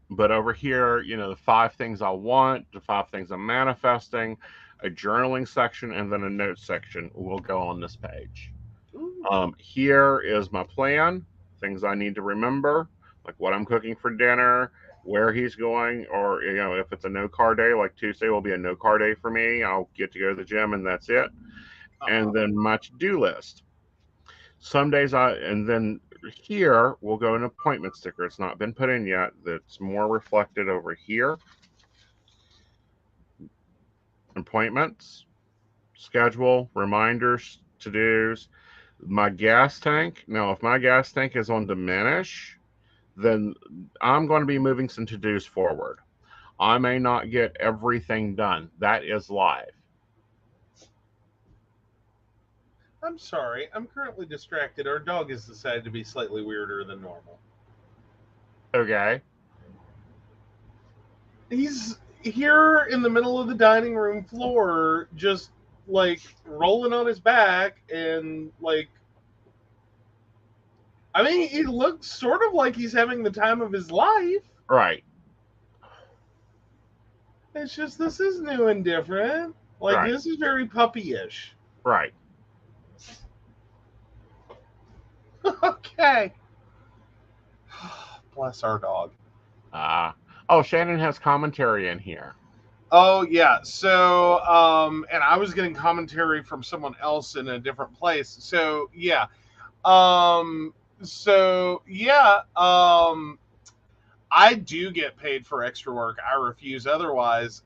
But over here, the 5 things I want, the 5 things I'm manifesting, a journaling section, and then a notes section will go on this page. Here is my plan, things I need to remember, like what I'm cooking for dinner, where he's going, or if it's a no car day, like Tuesday will be a no car day for me. I'll get to go to the gym and that's it. And then my to-do list. Some days and then here we'll go an appointment sticker. It's not been put in yet. That's more reflected over here. Appointments, schedule, reminders, to-dos. My gas tank. Now, if my gas tank is on diminish, then I'm going to be moving some to-dos forward. I may not get everything done. That is live. I'm sorry. I'm currently distracted. Our dog has decided to be slightly weirder than normal. Okay. He's here in the middle of the dining room floor, just like rolling on his back and like. I mean, he looks sort of like he's having the time of his life. Right. It's just this is new and different. Like Right. This is very puppy-ish. Right. Okay. Bless our dog. Oh, Shannon has commentary in here. Oh yeah. So and I was getting commentary from someone else in a different place. So yeah. I do get paid for extra work. I refuse otherwise.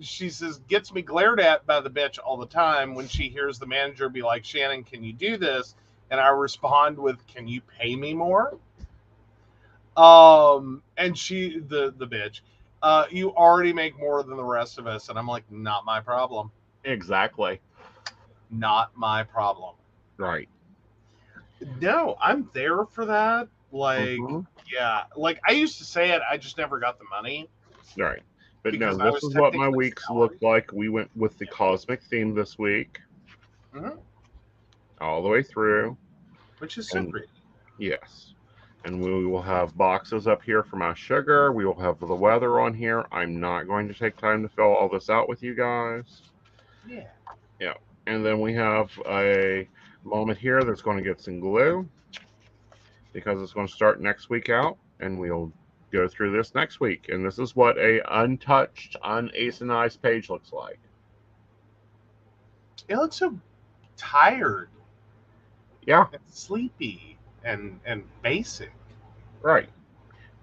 She says gets me glared at by the bitch all the time when she hears the manager be like, Shannon, can you do this? And I respond with, can you pay me more? And she, the bitch, you already make more than the rest of us. And I'm like, not my problem. Exactly. Not my problem. Right. No, I'm there for that. Like, yeah, like I used to say it, I just never got the money. Right. But Because no, this is what my weeks look like. We went with the cosmic theme this week. Mm-hmm. All the way through. Which is so pretty. Yes. And we will have boxes up here for my sugar. We will have the weather on here. I'm not going to take time to fill all this out with you guys. Yeah. Yeah. And then we have a moment here that's going to get some glue because it's going to start next week out, and we'll go through this next week. And this is what a untouched, unacenized page looks like. It looks so tired. Yeah. And sleepy and basic. Right.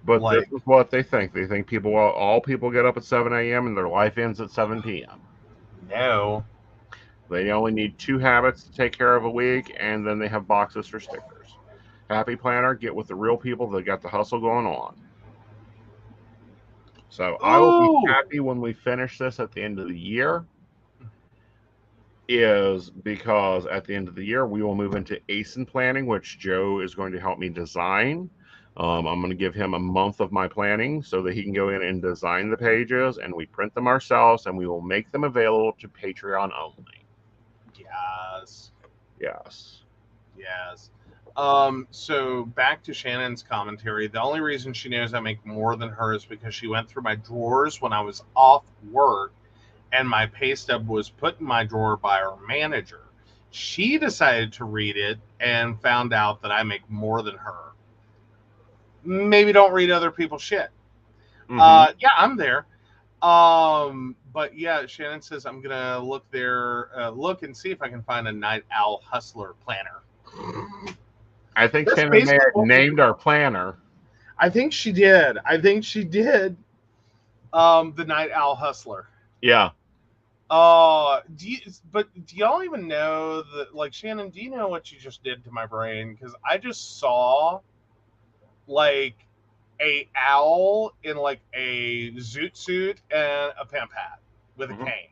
But this is what they think. They think all people get up at 7 a.m. and their life ends at 7 p.m. No. They only need 2 habits to take care of a week, and then they have boxes for stickers. Happy Planner, get with the real people that got the hustle going on. So I will be happy when we finish this at the end of the year, is because at the end of the year, we will move into Aeson planning, which Joe is going to help me design. I'm going to give him a month of my planning so that he can go in and design the pages, and we print them ourselves, and we will make them available to Patreon only. Yes. Yes. Yes. So back to Shannon's commentary. The only reason she knows I make more than her is because she went through my drawers when I was off work, and my pay stub was put in my drawer by her manager. She decided to read it and found out that I make more than her. Maybe don't read other people's shit. Mm-hmm. Yeah, I'm there. But yeah, Shannon says I'm gonna look there, look and see if I can find a Night Owl Hustler planner. I think That's Shannon may basically have what named our planner. I think she did. I think she did. The Night Owl Hustler. Yeah. But do y'all even know that? Like, Shannon, do you know what you just did to my brain? Because I just saw like a owl in like a zoot suit and a pimp hat with a cane.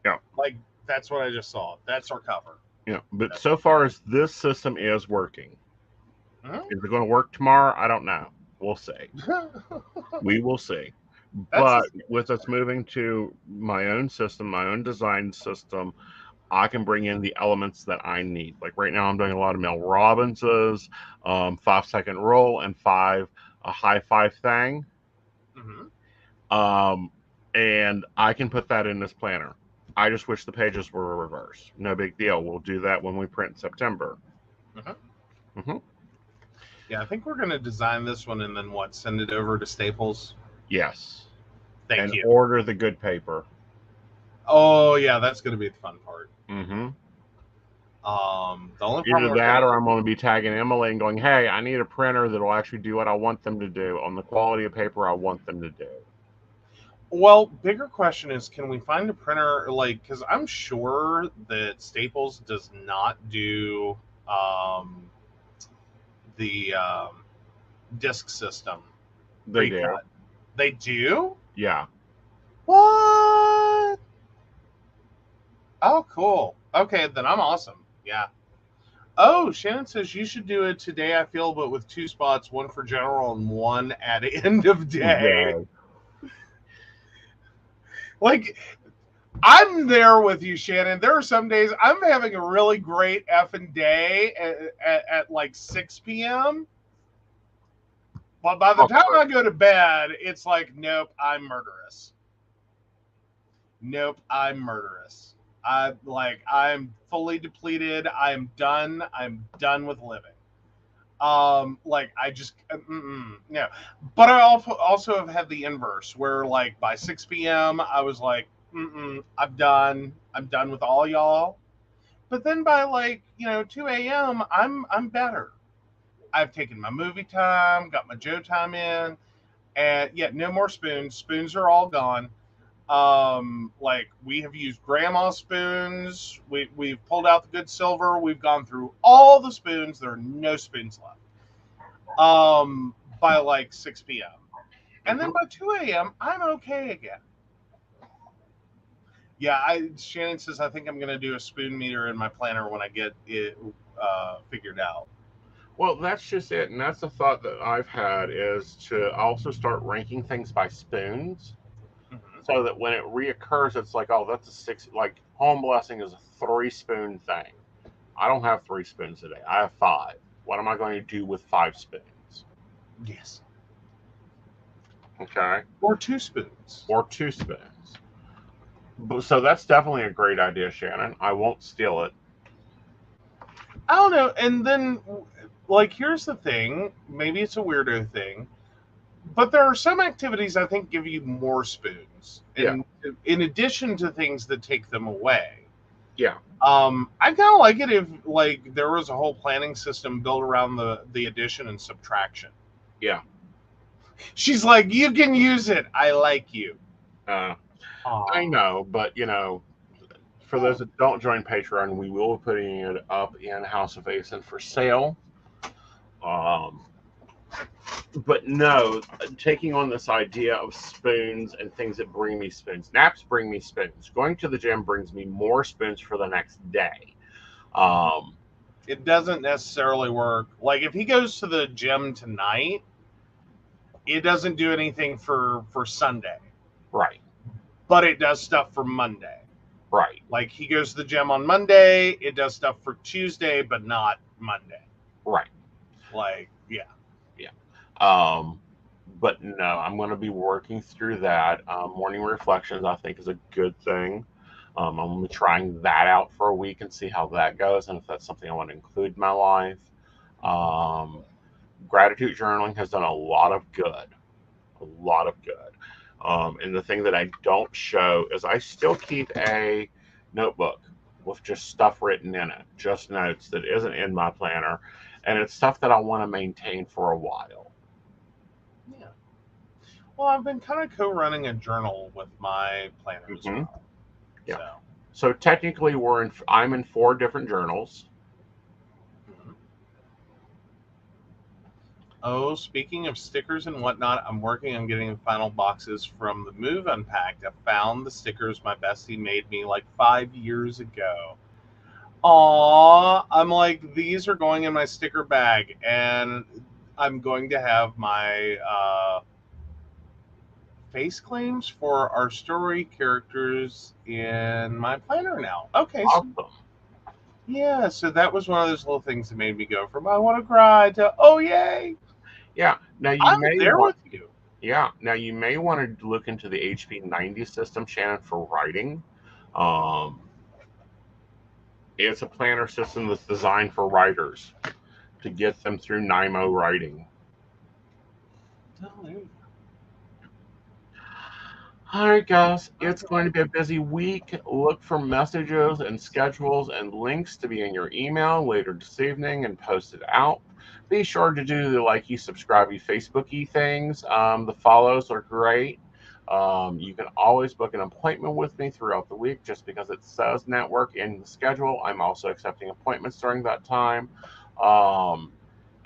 Yeah. Like, that's what I just saw. That's our cover. Yeah. But so far as this system is working, Mhm. is it going to work tomorrow? I don't know. We'll see. We will see. But with us moving to my own system, my own design system, I can bring in the elements that I need. Like right now, I'm doing a lot of Mel Robbins's 5-second roll and a high five thing. And I can put that in this planner. I just wish the pages were reversed. No big deal. We'll do that when we print in September. Yeah, I think we're going to design this one and then send it over to Staples. Yes. Thank you. Order the good paper. Oh yeah, that's going to be the fun part. The only Either that or I'm going to be tagging Emily and going, hey, I need a printer that will actually do what I want them to do on the quality of paper I want them to do. Well, bigger question is, can we find a printer, like, because I'm sure that Staples does not do the disc system. They do. They do? Yeah. What? Oh, cool. Okay, then I'm awesome. Yeah. Oh, Shannon says you should do it today, I feel, but with 2 spots, one for general and one at end of day. Yeah. Like, I'm there with you, Shannon. There are some days I'm having a really great effing day at like 6 p.m. But by the time I go to bed, it's like, nope, I'm murderous. Nope, I'm murderous. I'm fully depleted. I'm done. I'm done with living. Like I just no. But I also have had the inverse where like by 6 p.m. I was like, I'm done. I'm done with all y'all. But then by like 2 a.m. I'm better. I've taken my movie time, got my Joe time in, and yet no more spoons. Spoons are all gone. Like we have used grandma spoons. We've pulled out the good silver. We've gone through all the spoons. There are no spoons left. By like 6 p.m. And then by 2 a.m. I'm okay again. Yeah, Shannon says I think I'm gonna do a spoon meter in my planner when I get it figured out. Well, that's just it, and that's the thought that I've had is to also start ranking things by spoons. So that when it reoccurs, it's like, oh, that's a 6. Like home blessing is a 3-spoon thing. I don't have 3 spoons a day. I have 5. What am I going to do with 5 spoons? Yes. Okay. Or 2 spoons. Or 2 spoons. So that's definitely a great idea, Shannon. I won't steal it. I don't know. And then, like, here's the thing. Maybe it's a weirdo thing. But there are some activities I think give you more spoons, and in addition to things that take them away. Yeah. I kind of like it if like there was a whole planning system built around the addition and subtraction. Yeah. She's like, you can use it. I like you. I know, but for those that don't join Patreon, we will be putting it up in House of Aeson for sale. But no, taking on this idea of spoons and things that bring me spoons. Naps bring me spoons. Going to the gym brings me more spoons for the next day. It doesn't necessarily work. Like if he goes to the gym tonight, it doesn't do anything for Sunday. Right. But it does stuff for Monday. Right. Like he goes to the gym on Monday, it does stuff for Tuesday, but not Monday. Right. Like, yeah. But no, I'm going to be working through that. Morning reflections, I think, is a good thing. I'm going to be trying that out for a week and see how that goes, and if that's something I want to include in my life. Gratitude journaling has done a lot of good. And the thing that I don't show is I still keep a notebook with just stuff written in it, just notes that isn't in my planner. And it's stuff that I want to maintain for a while. Yeah. Well, I've been kind of co-running a journal with my planner as Hmm. well. Yeah. So. So technically, I'm in 4 different journals. Mhm. Oh, speaking of stickers and whatnot, I'm working on getting the final boxes from the Move Unpacked. I found the stickers my bestie made me like 5 years ago. Aw, I'm like, these are going in my sticker bag, and I'm going to have my face claims for our story characters in my planner now. Okay, so Awesome. yeah, so that was one of those little things that made me go from I want to cry to oh yay, Yeah. Now you I'm may there want. with you. Yeah. Now you may want to look into the HP90 system, Shannon, for writing. Um, it's a planner system that's designed for writers to get them through NIMO writing. Oh, there you All right, guys, go. it's going to be a busy week. Look for messages and schedules and links to be in your email later this evening and post it out. Be sure to do the likey, subscribey, Facebooky things. The follows are great. You can always book an appointment with me throughout the week just because it says network in the schedule. I'm also accepting appointments during that time. Um,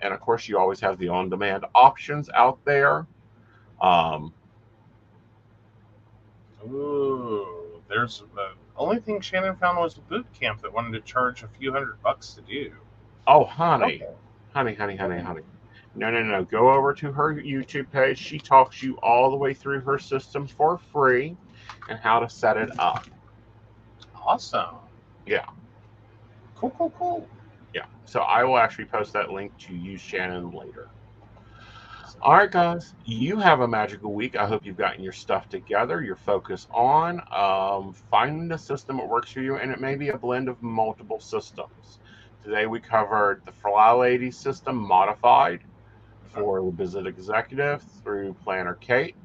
and of course, you always have the on demand options out there. Um, Ooh, there's the only thing Shannon found was a boot camp that wanted to charge a few $100 to do. Oh, honey, Okay. honey, honey, honey, honey. No, no, no. Go over to her YouTube page. She talks you all the way through her system for free and how to set it up. Awesome. Yeah, Cool, cool, cool. yeah. So I will actually post that link to you, Shannon, later. All right, guys. You have a magical week. I hope you've gotten your stuff together, your focus on. Finding a system that works for you, and it may be a blend of multiple systems. Today we covered the Fly Lady system modified for the Visit Executive through Planner Kate.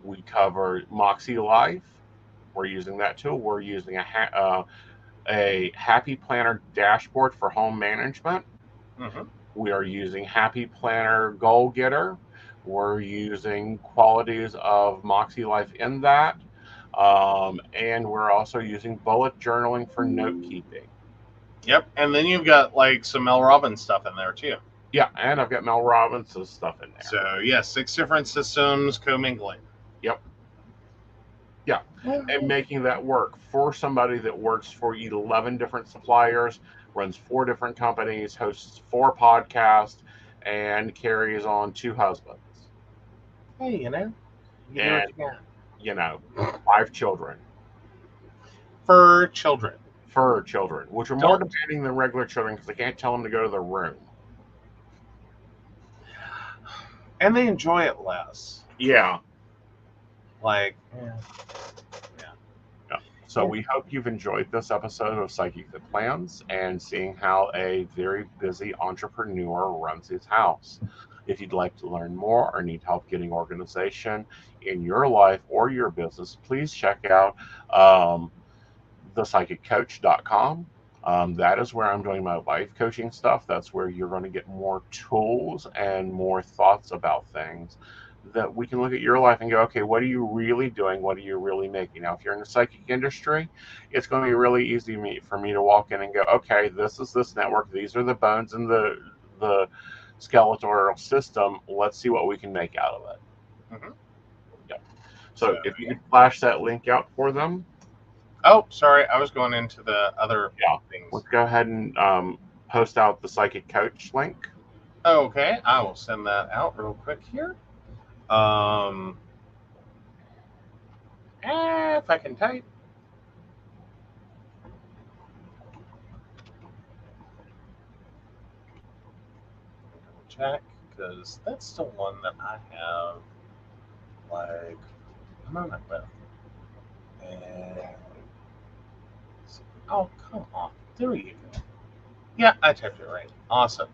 We covered Moxie Life. We're using that tool. We're using a Happy Planner dashboard for home management. Mm-hmm. We are using Happy Planner Goal Getter. We're using qualities of Moxie Life in that. And we're also using bullet journaling for note keeping. Yep, and then you've got like some Mel Robbins stuff in there too. Yeah, and I've got Mel Robinson's stuff in there. So yeah, 6 different systems commingling. Yep. Yeah, and making that work for somebody that works for 11 different suppliers, runs 4 different companies, hosts 4 podcasts, and carries on 2 husbands. Hey, you do what And, you got. 5 children. For children. Fur children, which are more Don't. demanding than regular children because they can't tell them to go to their room. And they enjoy it less. Yeah. Like, yeah. So Yeah. we hope you've enjoyed this episode of Psychic That Plans and seeing how a very busy entrepreneur runs his house. If you'd like to learn more or need help getting organization in your life or your business, please check out thepsychiccoach.com. That is where I'm doing my life coaching stuff. That's where you're going to get more tools and more thoughts about things that we can look at your life and go, okay, what are you really doing? What are you really making? Now, if you're in the psychic industry, it's going to be really easy for me to walk in and go, okay, this is this network. These are the bones in the skeletal system. Let's see what we can make out of it. Mm-hmm. Yeah. So if you Yeah. could flash that link out for them. Oh, sorry, I was going into the other Yeah. things. Let's go ahead and post out the psychic coach link. Okay, I will send that out real quick here. If I can type. Check, because that's the one that I have, like, a moment with. And, oh, come on. There you go. Yeah, I typed it right. Awesome.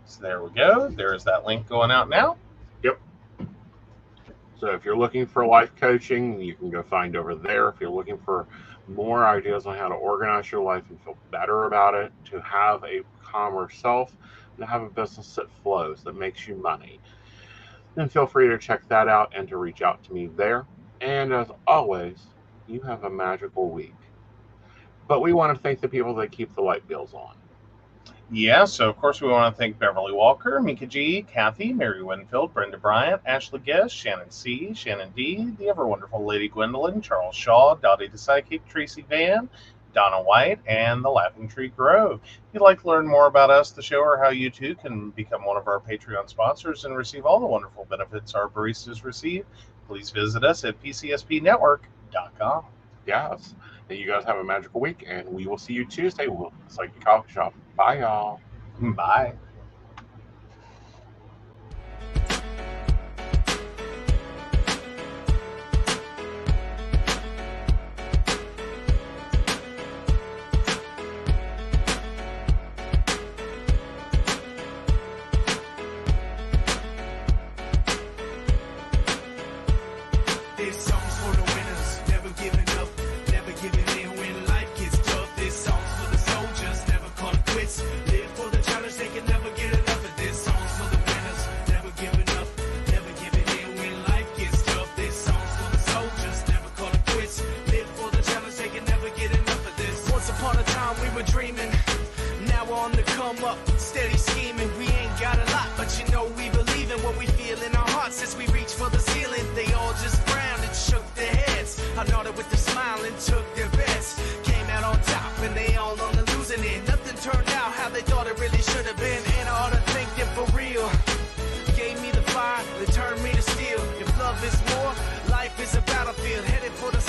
So there we go. There's that link going out now. Yep. So if you're looking for life coaching, you can go find over there. If you're looking for more ideas on how to organize your life and feel better about it, to have a calmer self, and to have a business that flows, that makes you money, then feel free to check that out and to reach out to me there. And as always, you have a magical week. But we want to thank the people that keep the light bills on. Yeah, so of course we want to thank Beverly Walker, Mika G, Kathy, Mary Winfield, Brenda Bryant, Ashley Guest, Shannon C, Shannon D, the ever wonderful Lady Gwendolyn, Charles Shaw, Dottie the Psychic, Tracy Van, Donna White, and the Laughing Tree Grove. If you'd like to learn more about us, the show, or how you too can become one of our Patreon sponsors and receive all the wonderful benefits our baristas receive, please visit us at pcspnetwork.com. Yes. And you guys have a magical week, and we will see you Tuesday with Psychic Coffee Shop. Bye, y'all. Bye. This song's for the winners, never giving up, never giving in when life gets tough. This song's for the soldiers, never call it quits. Live for the challenge, they can never get enough of this. Song's for the winners, never giving up, never giving in when life gets tough. This song's for the soldiers, never call it quits. Live for the challenge, they can never get enough of this. Once upon a time we were dreaming, now we're on the come up, steady scheming. We ain't got a lot, but you know we believe in what we feel in our hearts as we reach for the ceiling. They all just frowned and shook their heads. I nodded with a smile and took their bets. Came out on top and they all on the losing end. Nothing turned out how they thought it really should have been. And I ought to thank them for real. Gave me the fire, they turned me to steel. If love is war, life is a battlefield. Headed for the